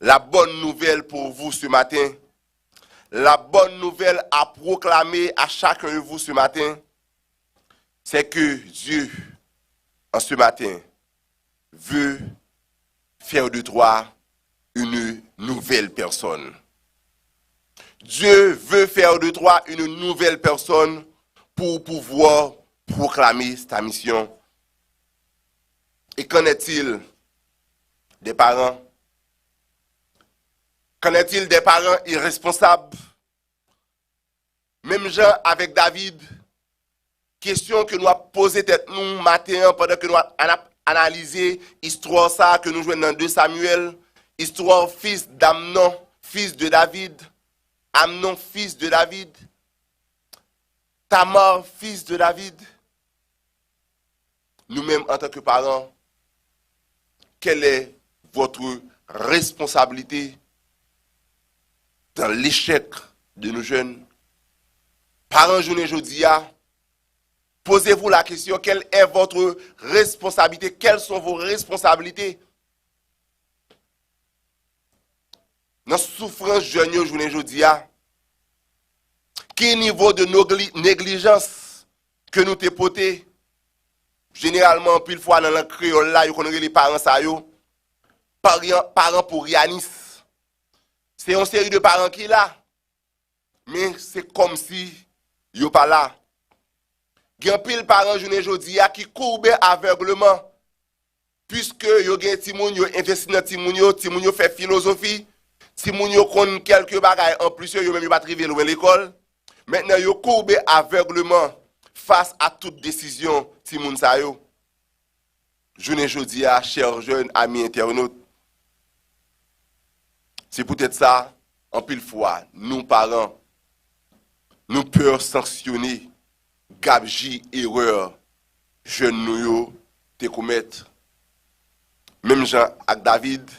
la bonne nouvelle pour vous ce matin, la bonne nouvelle à proclamer à chacun de vous ce matin, c'est que Dieu, en ce matin, veut faire de toi une nouvelle personne. Dieu veut faire de toi une nouvelle personne pour pouvoir proclamer ta mission. Et qu'en est-il des parents? Qu'en est-il des parents irresponsables? Même gens avec David, question que nous avons posée tête nous matin pendant que nous avons analysé l'histoire ça que nous jouons dans 2 Samuel, histoire fils d'Amnon, fils de David, Amnon, fils de David, Tamar, fils de David. Nous-mêmes, en tant que parents, quelle est votre responsabilité dans l'échec de nos jeunes? Parents, journée jodi a, posez-vous la question, quelle est votre responsabilité? Quelles sont vos responsabilités? Dans la souffrance jeune journée jodi a, quel niveau de négligence que nous te porté? Généralement, pile fois dans le créole là, vous connaissez les parents ça yo, parents pour Yanis. C'est une série de parents qui là, mais c'est comme si yo pas là. Gen pile parents journée jodi a qui courbe aveuglement puisque yo gen ti moun yo investi dans ti moun yo fait philosophie, ti moun yo connaît quelques bagages en plus yo même yo pas trivé loin l'école. Maintenant yo courbe aveuglement face à toute décision ti moun sa yo. Journée jodi a chers jeunes amis internautes. C'est peut-être ça en pile fois nous parents nous peur sanctionner gabji erreur jeune nou yo te commettre. Même Jean avec David,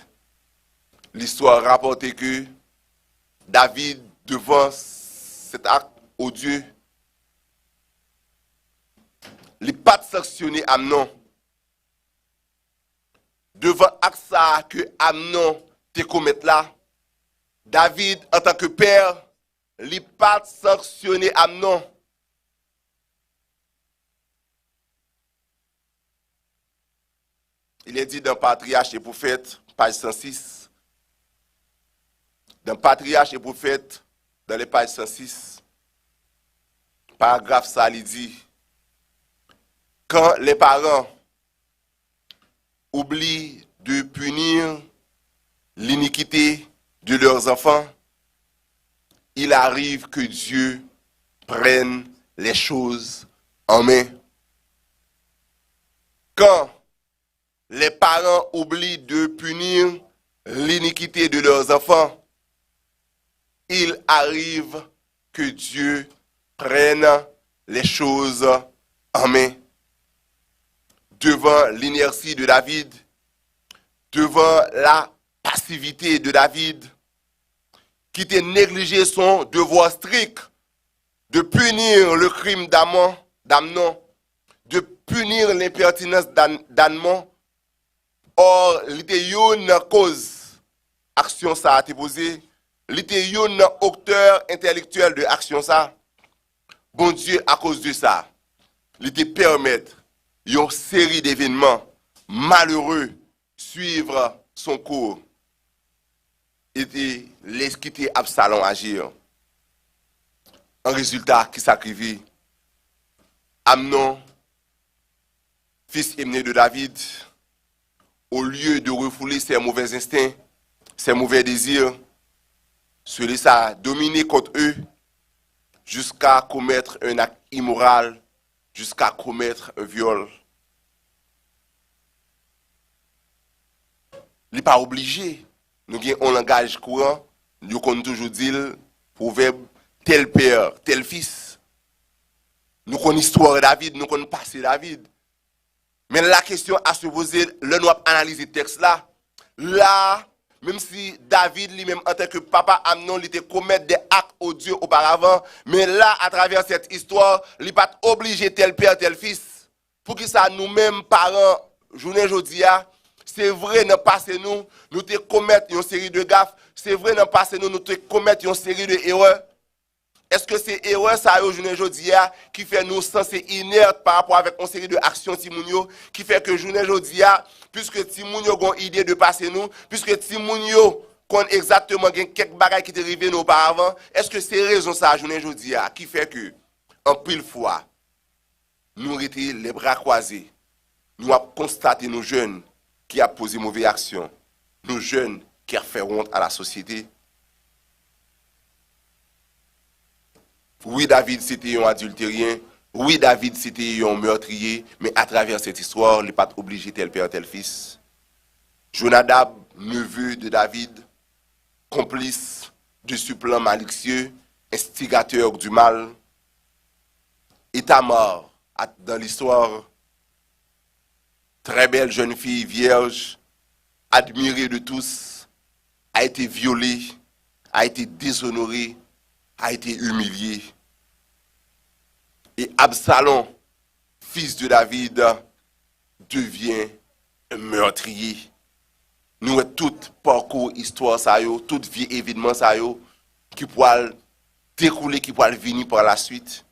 l'histoire rapporte que David devant cet acte odieux, il pas sanctionné Amnon. Devant acte ça que Amnon te commettre là, David en tant que père, il pas sanctionné Amnon. Il est dit dans Patriarche et Prophète, page 106. Dans Patriarche et Prophète, dans les pages 106, paragraphe ça, il dit, quand les parents oublient de punir l'iniquité de leurs enfants, il arrive que Dieu prenne les choses en main. Quand les parents oublient de punir l'iniquité de leurs enfants, il arrive que Dieu prenne les choses en main. Devant l'inertie de David, devant la passivité de David, qui était négligé son devoir strict de punir le crime d'Amnon, de punir l'impertinence d'Amnon. Or, il était une cause, action ça a été posée, il était une auteur intellectuel de action ça. Bon Dieu, à cause de ça, il était permettre une série d'événements malheureux suivre son cours. Et laisse quitter Absalom agir. Un résultat qui s'acrivit. Amnon, fils aîné de David, au lieu de refouler ses mauvais instincts, ses mauvais désirs, se laissa dominer contre eux jusqu'à commettre un acte immoral, jusqu'à commettre un viol. Il n'est pas obligé. Nous avons un langage courant, nous connaissons toujours dire proverbe tel père, tel fils. Nous connaissons l'histoire de David, nous connaissons le passé de David. Mais la question à se poser, là nous avons analysé le texte là, même si David lui-même en tant que papa Amnon, il était commettre des actes odieux auparavant, mais là, à travers cette histoire, il n'est pas obligé tel père, tel fils. Pour que ça, nous-mêmes, parents, journée aujourd'hui, c'est vrai, dans le passé, nous te commettre une série de gaffes. C'est vrai, dans le passé, nous te commettre une série d'erreurs. Est-ce que c'est erreur ça aujourd'hui qui fait nous censés inertes par rapport avec une série de actions Timounio qui fait que journée aujourd'hui puisque Timounio a une idée de passer nous, puisque Timounio connaît exactement quelques bagages qui étaient arrivés auparavant, est-ce que c'est raison ça journée aujourd'hui qui fait que en pile fois nous étions les bras croisés, nous avons constaté nos jeunes qui ont posé mauvaise action, nos jeunes qui ont fait honte à la société. Oui, David, c'était un adultérien. Oui, David, c'était un meurtrier. Mais à travers cette histoire, il n'est pas obligé tel père, tel fils. Jonadab, neveu de David, complice de ce plan malicieux, instigateur du mal, Itamar, dans l'histoire, très belle jeune fille vierge, admirée de tous, a été violée, a été déshonorée, a été humilié. Et Absalom, fils de David, devient un meurtrier. Nous avons tout parcours, histoire, tout vie événement qui pourra découler, qui pourra venir par la suite.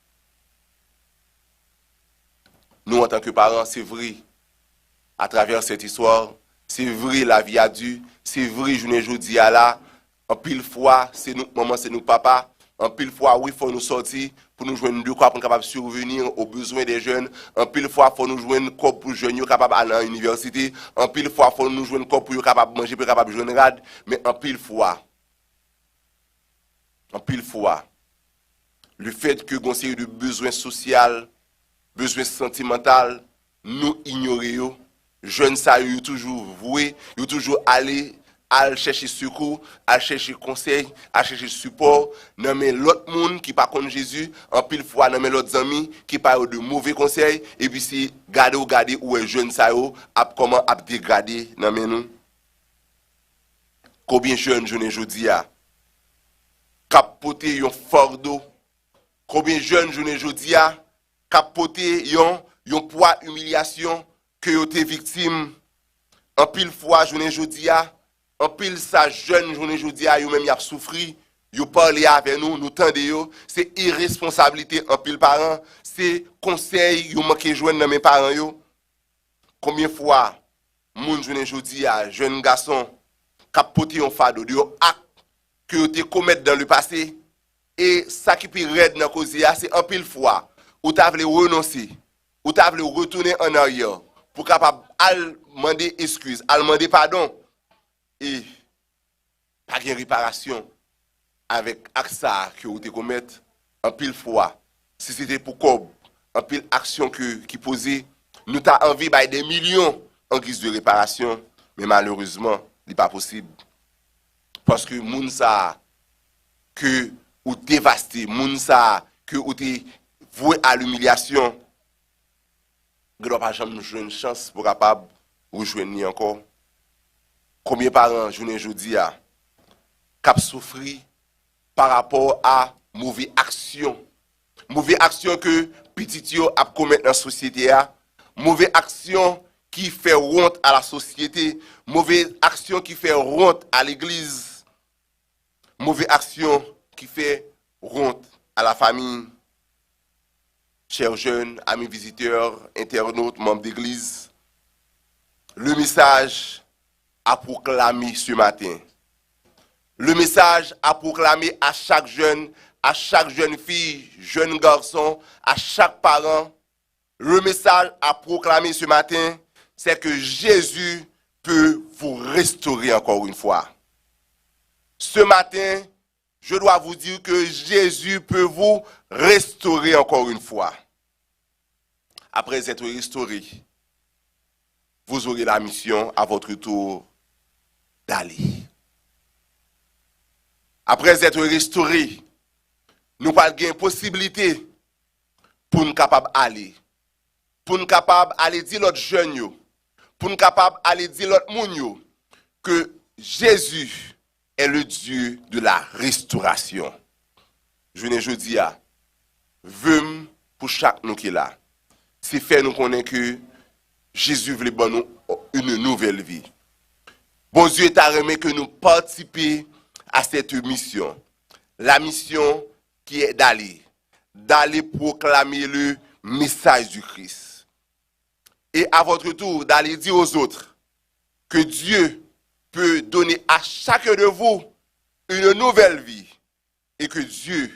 Nous, en tant que parents, c'est vrai, à travers cette histoire, c'est vrai la vie a dû, c'est vrai, je ne dis à là, en pile fois, c'est nous, maman, c'est nous, papa. En pile fois, oui, il faut nous sortir pour nous joindre de quoi pour être capable de survenir aux besoins des jeunes. En pile fois, il faut nous joindre corps pour jeunes capables d'aller à l'université. En pile fois, il faut nous joindre corps pour être capable de manger, pour être capable de joindre rad. Mais en pile fois, le fait que nous avons de besoins sociaux, besoins sentimentaux, nous ignorons. Jeunes, ça, ils toujours voué, ils toujours allé à chercher secours, à chercher conseil, à chercher support, non mais l'autre monde qui pas contre Jésus, en pile fois non mais l'autre amis qui parle de mauvais conseils et puis c'est garder où est jeune ça yo, comment a dégradé non mais nous. Combien jeunes jeunes jodi a capoter un fardeau. Combien jeunes jeunes jodi a capoter un poids humiliation que yo été victime. En pile fois jeunes jodi a en pile sa jeune journée aujourd'hui yo même y a souffri, yo parler avec nous, nous tendez yo, c'est irresponsabilité en pile parents, c'est conseil yo manqué joindre dans mes parents yo. Combien fois moun journée aujourd'hui jeune garçon capoter un fardeau de acte que yo te commettre dans le passé et ça qui peut raide dans cause c'est en pile fois ou t'a voulu renoncer, ou t'a voulu retourner en arrière pour capable al demander excuse, al demander pardon et pas de réparation avec ça que vous te commettre en pile fois. Si c'était pour Cob, en pile action qui posait, nous t'a envie de des millions en guise de réparation, mais malheureusement, ce n'est pas possible. Parce que moun ça que ou dévasté, moun ça que ou te voué à l'humiliation, ne doit pas jamais jouer une chance pour capable rejoindre encore. Combien de parents, journée aujourd'hui, cap souffri par rapport à mauvaise action. Mauvaise action que petit yo a commettre dans la société, mauvaise action qui fait honte à la société, mauvaise action qui fait honte à l'église, mauvaise action qui fait honte à la famille. Chers jeunes, amis visiteurs, internautes, membres d'église, le message à proclamer ce matin. Le message à proclamer à chaque jeune fille, jeune garçon, à chaque parent. Le message à proclamer ce matin, c'est que Jésus peut vous restaurer encore une fois. Ce matin, je dois vous dire que Jésus peut vous restaurer encore une fois. Après être restauré, vous aurez la mission à votre tour d'aller. Après être restauré, nous avons une possibilité pour nous capables d'aller. Pour nous capables d'aller dire l'autre jeune, pour nous capables d'aller dire l'autre monde que Jésus est le Dieu de la restauration. Je ne dis pas, veux pour chaque nous qui est là. C'est faire nous connaître que Jésus veut nous une nouvelle vie. Bon Dieu t'a remis que nous participions à cette mission. La mission qui est d'aller proclamer le message du Christ. Et à votre tour, d'aller dire aux autres que Dieu peut donner à chacun de vous une nouvelle vie et que Dieu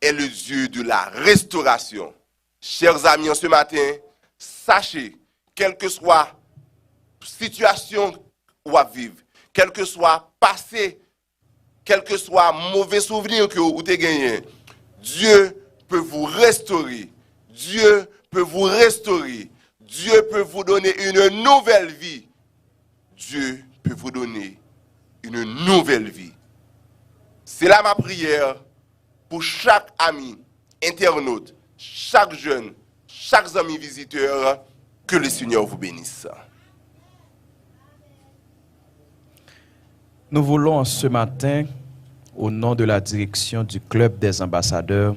est le Dieu de la restauration. Chers amis, en ce matin, sachez, quelle que soit la situation où vous vivez, quel que soit passé, quel que soit mauvais souvenir que vous avez gagné, Dieu peut vous restaurer. Dieu peut vous restaurer. Dieu peut vous donner une nouvelle vie. Dieu peut vous donner une nouvelle vie. C'est là ma prière pour chaque ami, internaute, chaque jeune, chaque ami visiteur, que le Seigneur vous bénisse. Nous voulons ce matin, au nom de la direction du Club des ambassadeurs,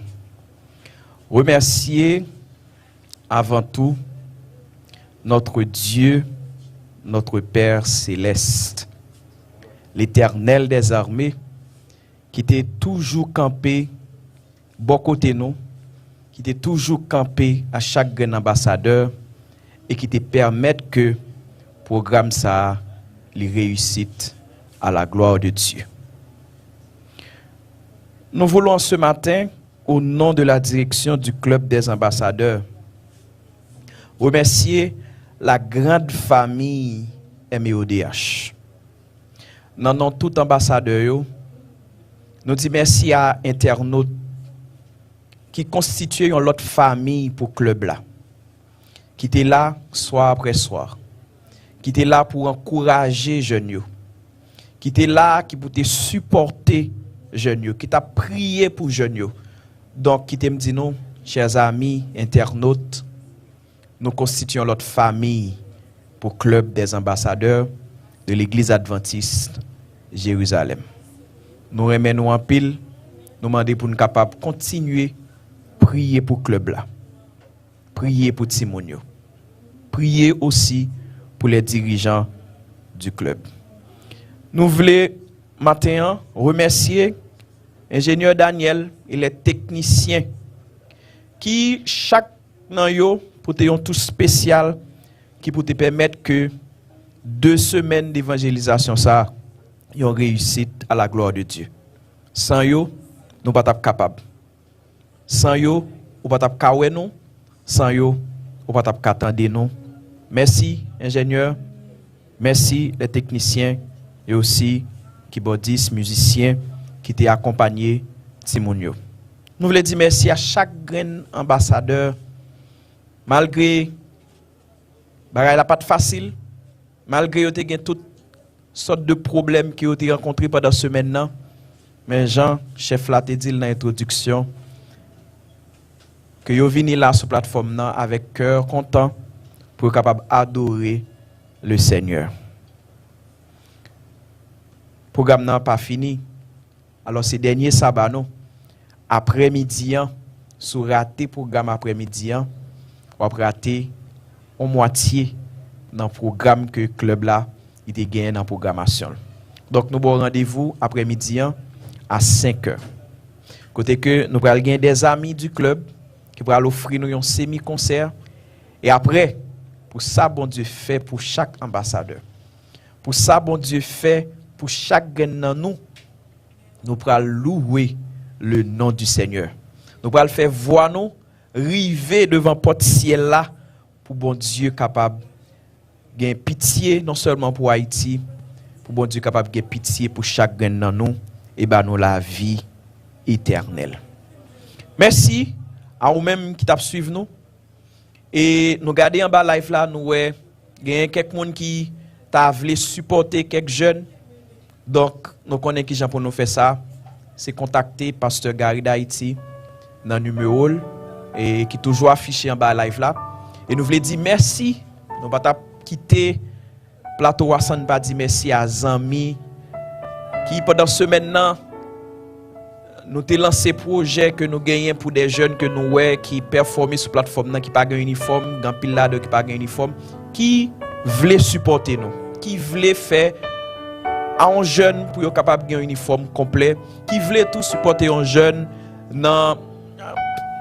remercier avant tout notre Dieu, notre Père céleste, l'Éternel des armées, qui était toujours campé, bon côté nous, qui était toujours campé à chaque grand ambassadeur et qui te permettent que le programme ça les réussite à la gloire de Dieu. Nous voulons ce matin, au nom de la direction du Club des ambassadeurs, remercier la grande famille MEODH. Dans nom tout ambassadeur, nous disons merci à internautes qui constituent une autre famille pour le club là, qui était là soir après soir, qui était là pour encourager les jeunes, qui était là qui pour te supporter les jeunes, qui t'a prié pour les jeunes. Donc, qui t'aime dit nous, chers amis internautes, nous constituons notre famille pour le club des ambassadeurs de l'Église adventiste Jérusalem. Nous remercions en pile, nous demandons pour nous capables de continuer à prier pour le club là, prier pour Timonio, prier aussi pour les dirigeants du club. Nous voulons maintenant remercier l'ingénieur Daniel et les techniciens qui, chaque nan pour te tout spécial, qui pour te permettre que 2 semaines d'évangélisation, ça, y ont réussite à la gloire de Dieu. Sans eux, nous ne sommes pas capables. Sans eux, nous ne sommes pas capables. Sans eux, nous ne sommes pas capables d'attendre nous Merci, ingénieur. Merci, les techniciens et aussi keyboardistes, musiciens qui t'ont accompagné, Timounio. Nous voulons dire merci à chaque grand ambassadeur, malgré bagay la pas facile, malgré yo te gen toutes sortes de problèmes qui ont été rencontrés pendant ce semaine. Mais Jean, chef là te dit dans l'introduction que yo vini là sur plateforme là avec cœur content pour capable adorer le Seigneur. Le programme n'a pas fini. Alors ces derniers sabbats non après-midi sous raté programme après-midi ou raté en moitié dans le programme que le club là il a gagné dans la programmation. Donc nous avons rendez-vous après-midi à 5 h. Côté que nous allons gagner des amis du club qui pourront offrir nous un semi-concert et après pour ça bon Dieu fait pour chaque ambassadeur. Pour ça bon Dieu fait pour chaque gagnant nous pourrons louer le nom du Seigneur. Nous pourrons faire voir nous river devant porte ciel là pour bon Dieu capable gain pitié non seulement pour Haïti, pour bon Dieu capable gain pitié pour chaque gagnant nous et ben nous la vie éternelle. Merci à vous même qui t'a suivi nous et nous garder en bas live là nous gain quelques monde qui t'a voulu supporter quelques jeunes. Donc nous connaissons qui gens pour nous faire ça, c'est contacter pasteur Gary d'Haïti dans le numéro et qui toujours affiché en bas live là et nous voulons dire merci, nous pas quitter plateau Wassan pas dire merci à Zami qui pendant semaine là nous te lancé projet que nous gagnons pour des jeunes que nous qui performer sur plateforme là qui pas gain uniforme, grand pile là qui pas gain uniforme, qui voulait supporter nous, qui voulait faire un jeune pour être capable de gagner un uniforme complet, qui voulait tout supporter un jeune dans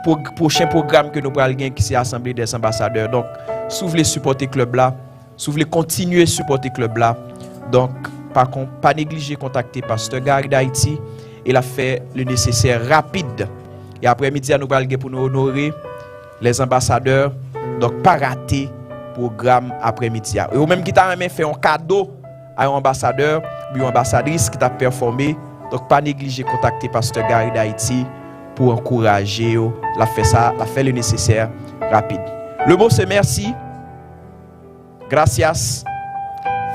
le prochain programme que nous allons gagner qui c'est l'Assemblée des ambassadeurs. Donc, si vous voulez supporter le club là, si vous voulez continuer à supporter le club là, donc, par contre, pas négliger contacter Pasteur Gary d'Haïti. Il a fait le nécessaire rapide. Et après-midi, nous allons pour nous honorer les ambassadeurs. Donc, pas rater le programme après-midi. Et ou même qui t'a même fait un cadeau à un ambassadeur ou une ambassadrice qui t'a performé. Donc, pas négliger contacter Pasteur Gary d'Haïti pour encourager la faire ça, la faire le nécessaire rapide. Le mot c'est merci. Gracias.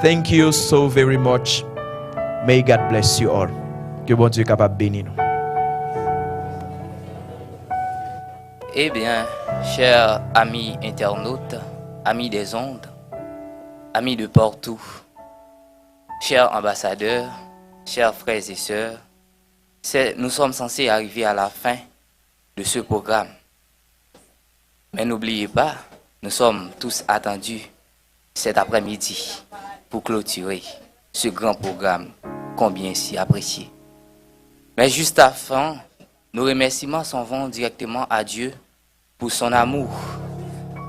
Thank you so very much. May God bless you all. Que bon Dieu est capable de bénir nous. Eh bien, chers amis internautes, amis des ondes, amis de partout, chers ambassadeurs, chers frères et sœurs, nous sommes censés arriver à la fin de ce programme. Mais n'oubliez pas, nous sommes tous attendus cet après-midi pour clôturer ce grand programme combien si apprécié. Mais juste avant, nos remerciements s'en vont directement à Dieu pour son amour,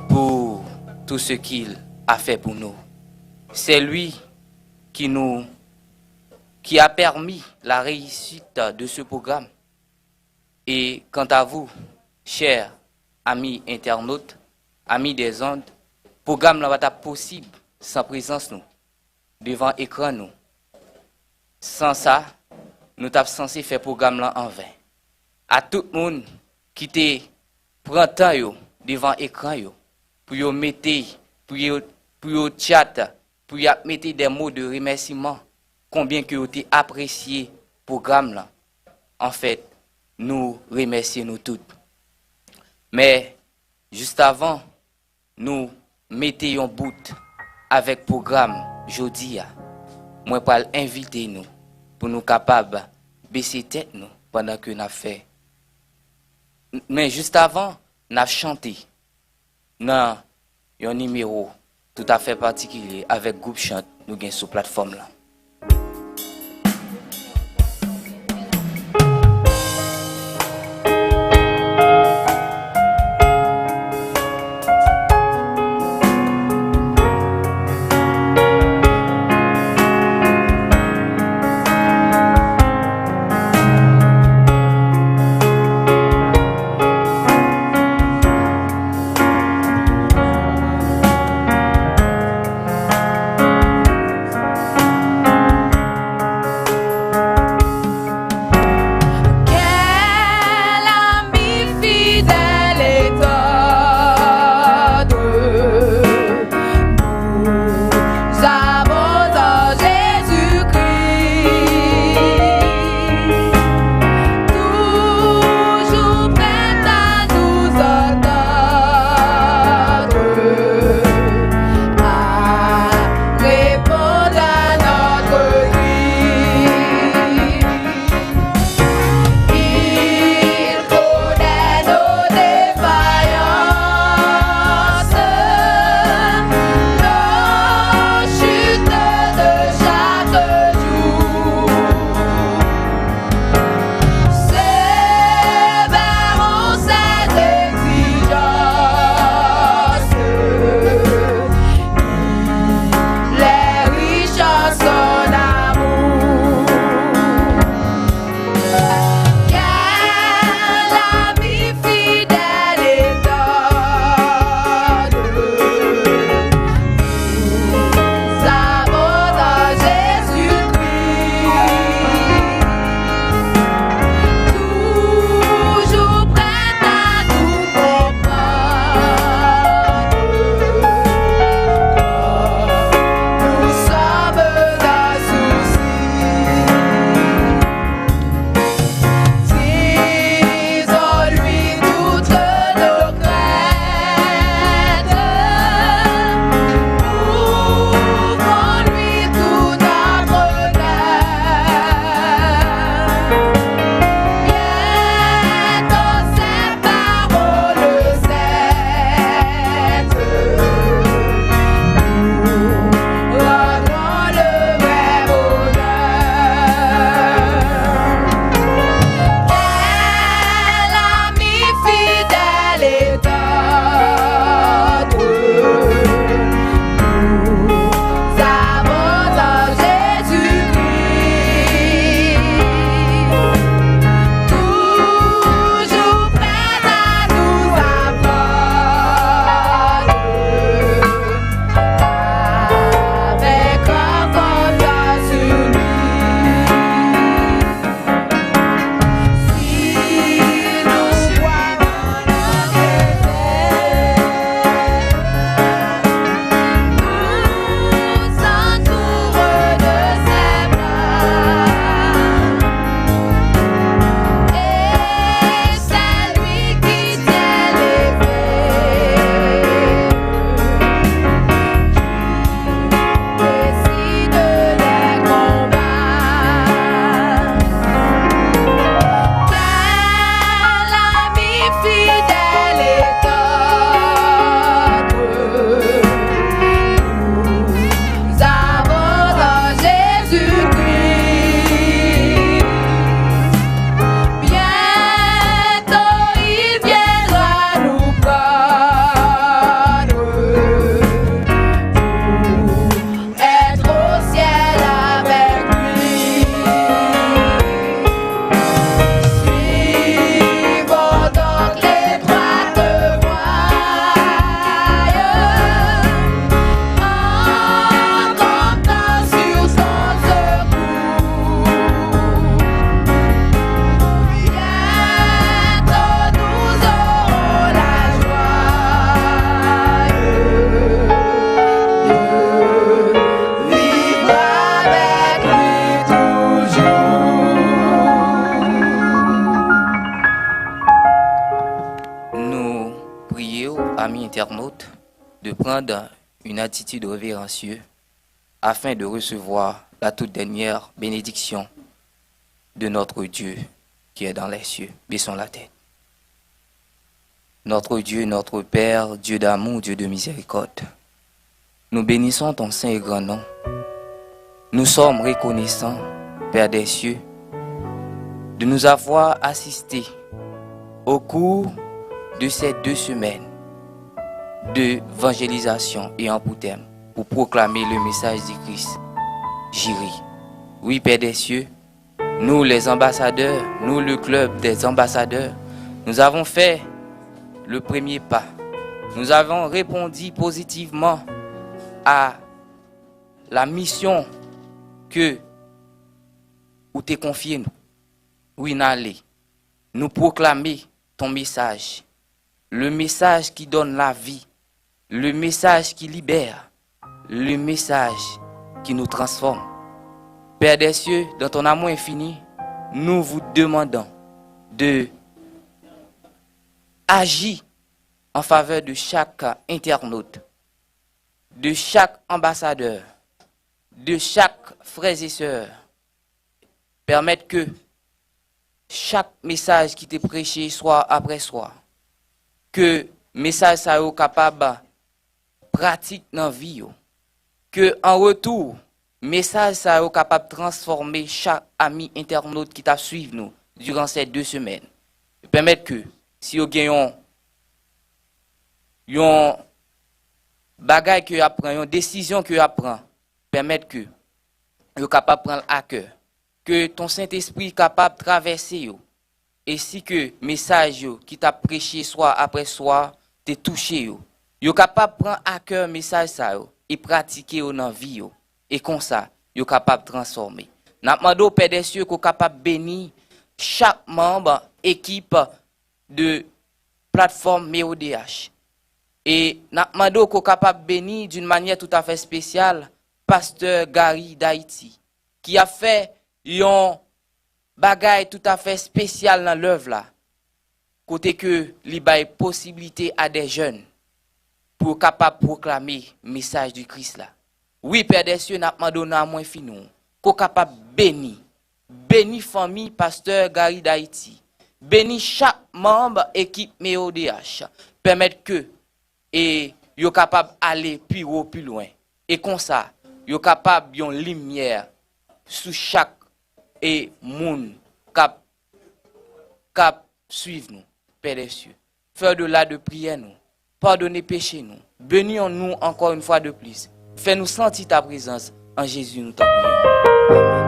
pour tout ce qu'il a fait pour nous. C'est lui qui a permis la réussite de ce programme. Et quant à vous, chers amis internautes, amis des ondes, le programme n'est pas possible sans présence nous, devant écran nous. Sans ça, nous sommes censés faire le programme là en vain. À tout le monde qui te prend temps devant écran pour y mettre, pour y chat, pour y mettre des mots de remerciement, combien que vous avez apprécié le programme là. En fait, nous remercions nous toutes. Mais juste avant, nous mettons un bout avec le programme jeudi. Moi, pour inviter nous pour nous capables de baisser tête nous pendant que nous avons fait. Mais juste avant, nous avons chanté dans un numéro tout à fait particulier avec le groupe chante nous gagnons sur la plateforme là. amis internautes, de prendre une attitude révérencieuse afin de recevoir la toute dernière bénédiction de notre Dieu qui est dans les cieux. Baissons la tête. Notre Dieu, notre Père, Dieu d'amour, Dieu de miséricorde, nous bénissons ton saint et grand nom. Nous sommes reconnaissants, Père des cieux, de nous avoir assistés au cours de ces 2 semaines d'évangélisation et en pour thème pour proclamer le message du Christ. J'irai. Oui, Père des cieux, nous les ambassadeurs, nous le club des ambassadeurs, nous avons fait le premier pas. Nous avons répondu positivement à la mission que vous t'es confié nous. Oui, n'allez nous proclamer ton message. Le message qui donne la vie. Le message qui libère. Le message qui nous transforme. Père des cieux, dans ton amour infini, nous vous demandons de agir en faveur de chaque internaute, de chaque ambassadeur, de chaque frère et sœur. Permettre que chaque message qui t'est prêché soit après soi. Que message ça soit capable pratique dans la vie. Que en retour, message ça soit capable de transformer chaque ami internaute qui t'a suivi nous durant ces 2 semaines. Permettre que si vous gagnez une bagaille que vous apprenez, une décision que vous apprenez, permettre que vous capable de prendre à cœur. Que ton Saint-Esprit est capable de traverser yo. Et si que message yo, qui t'a prêché soir après soir, te touché yo. Yo capable de prendre à cœur message ça yo, et pratiquer yo dans vie yo. Et comme ça, yo capable de transformer. N'a demandé au Père des cieux qu'on capable bénir chaque membre équipe de plateforme MEODH. Et n'a demandé qu'on capable bénir d'une manière tout à fait spéciale pasteur Gary d'Haïti qui a fait yon bagay tout à fait spécial dans l'œuvre là. Côté que li bay possibilité à des jeunes pour capable proclamer le message du Christ là. Oui, Père des cieux, n'a pas donné à moins finou. Qu'on capable béni. Béni famille pasteur Gary d'Haïti. Béni chaque membre équipe MEODH. Permettre que et yo capable aller plus haut plus loin. Et comme ça, yo capable yon lumière sous chaque et moun cap suivre nous, Père des cieux. Faire de là de prière nous, pardonner péché nous, bénis nous encore une fois de plus. Fais-nous sentir ta présence en Jésus nous t'en prions. Amen.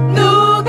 Nous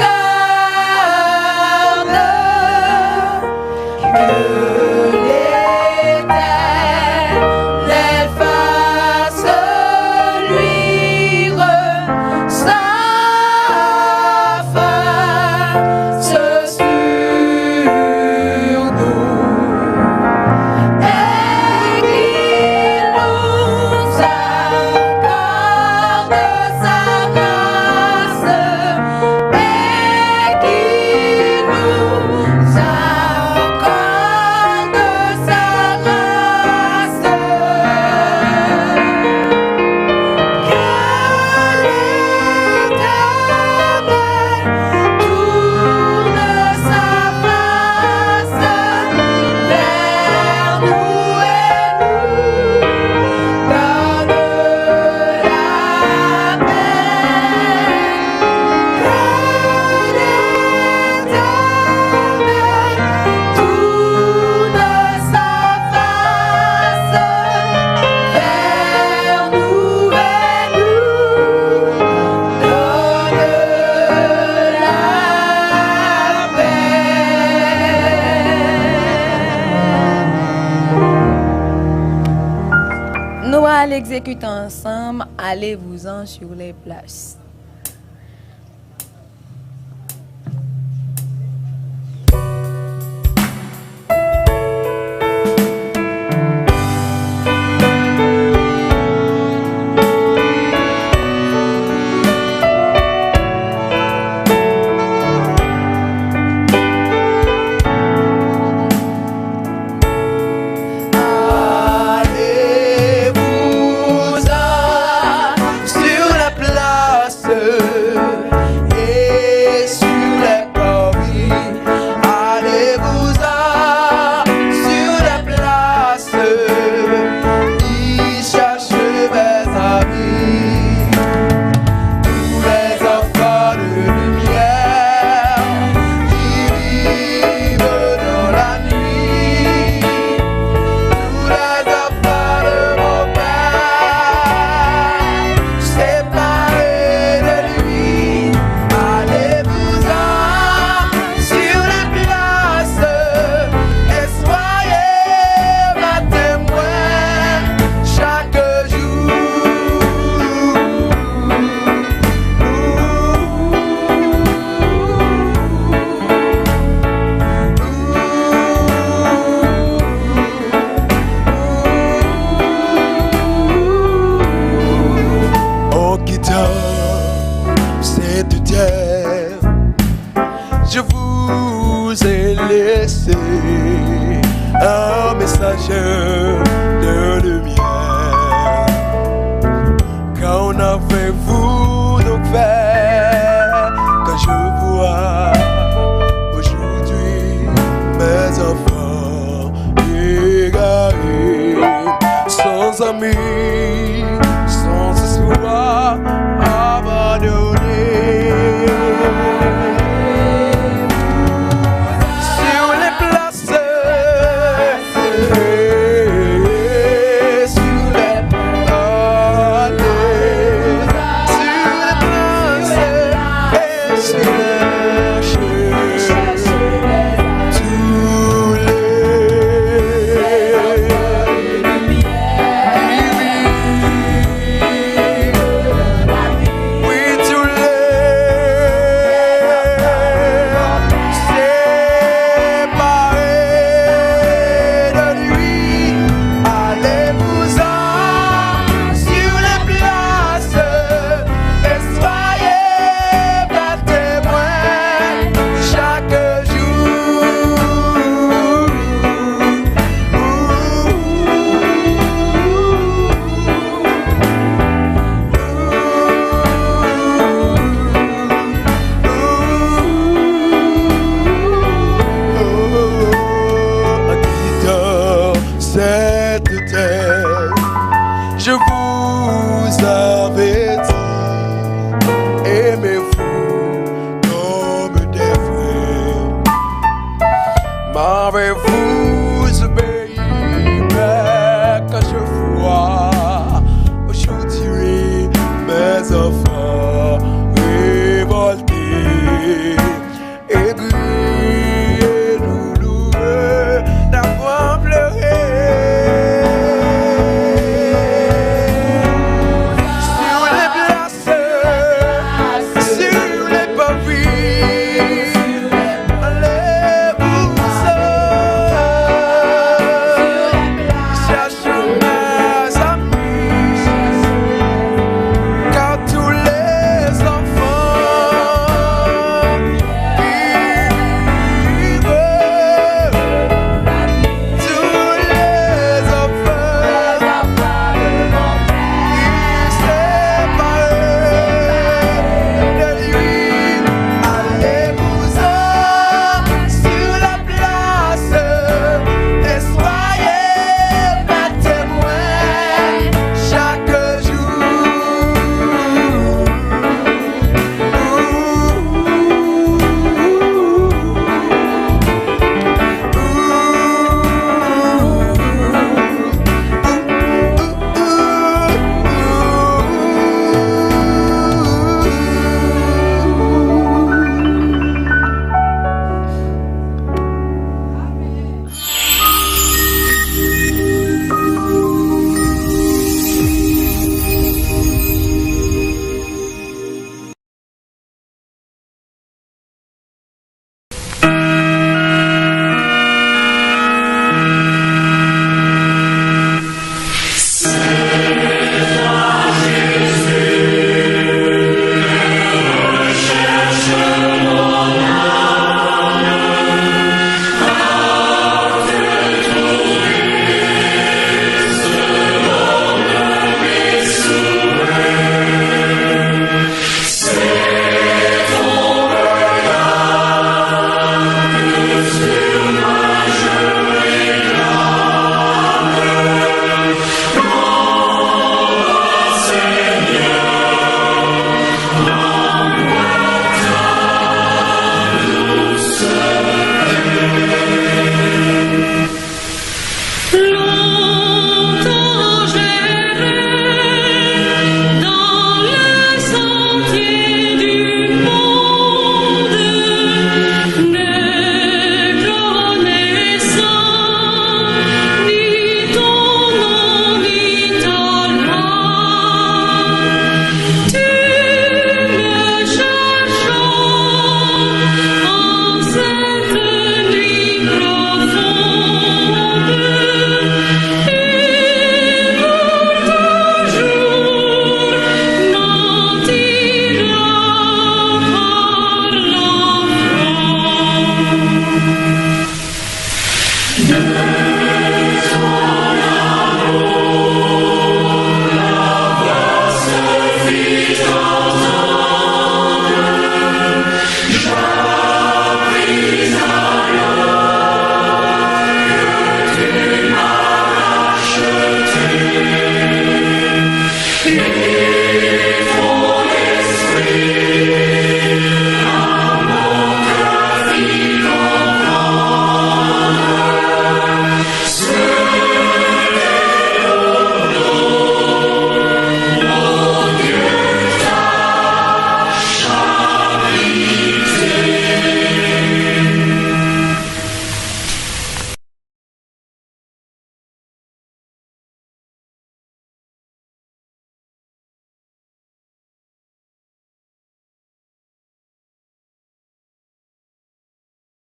va l'exécuter ensemble. Allez-vous-en sur les places. de lumière. Qu'en avez-vous donc fait quand je vois aujourd'hui mes enfants égarés, sans amis, sans espoir, abandonnés? Je vous avais dit, aimez-vous comme des frères. M'avez-vous obéi, mais quand je vois aujourd'hui mes enfants révoltés, aigris et douloureux, d'avoir pleuré. Je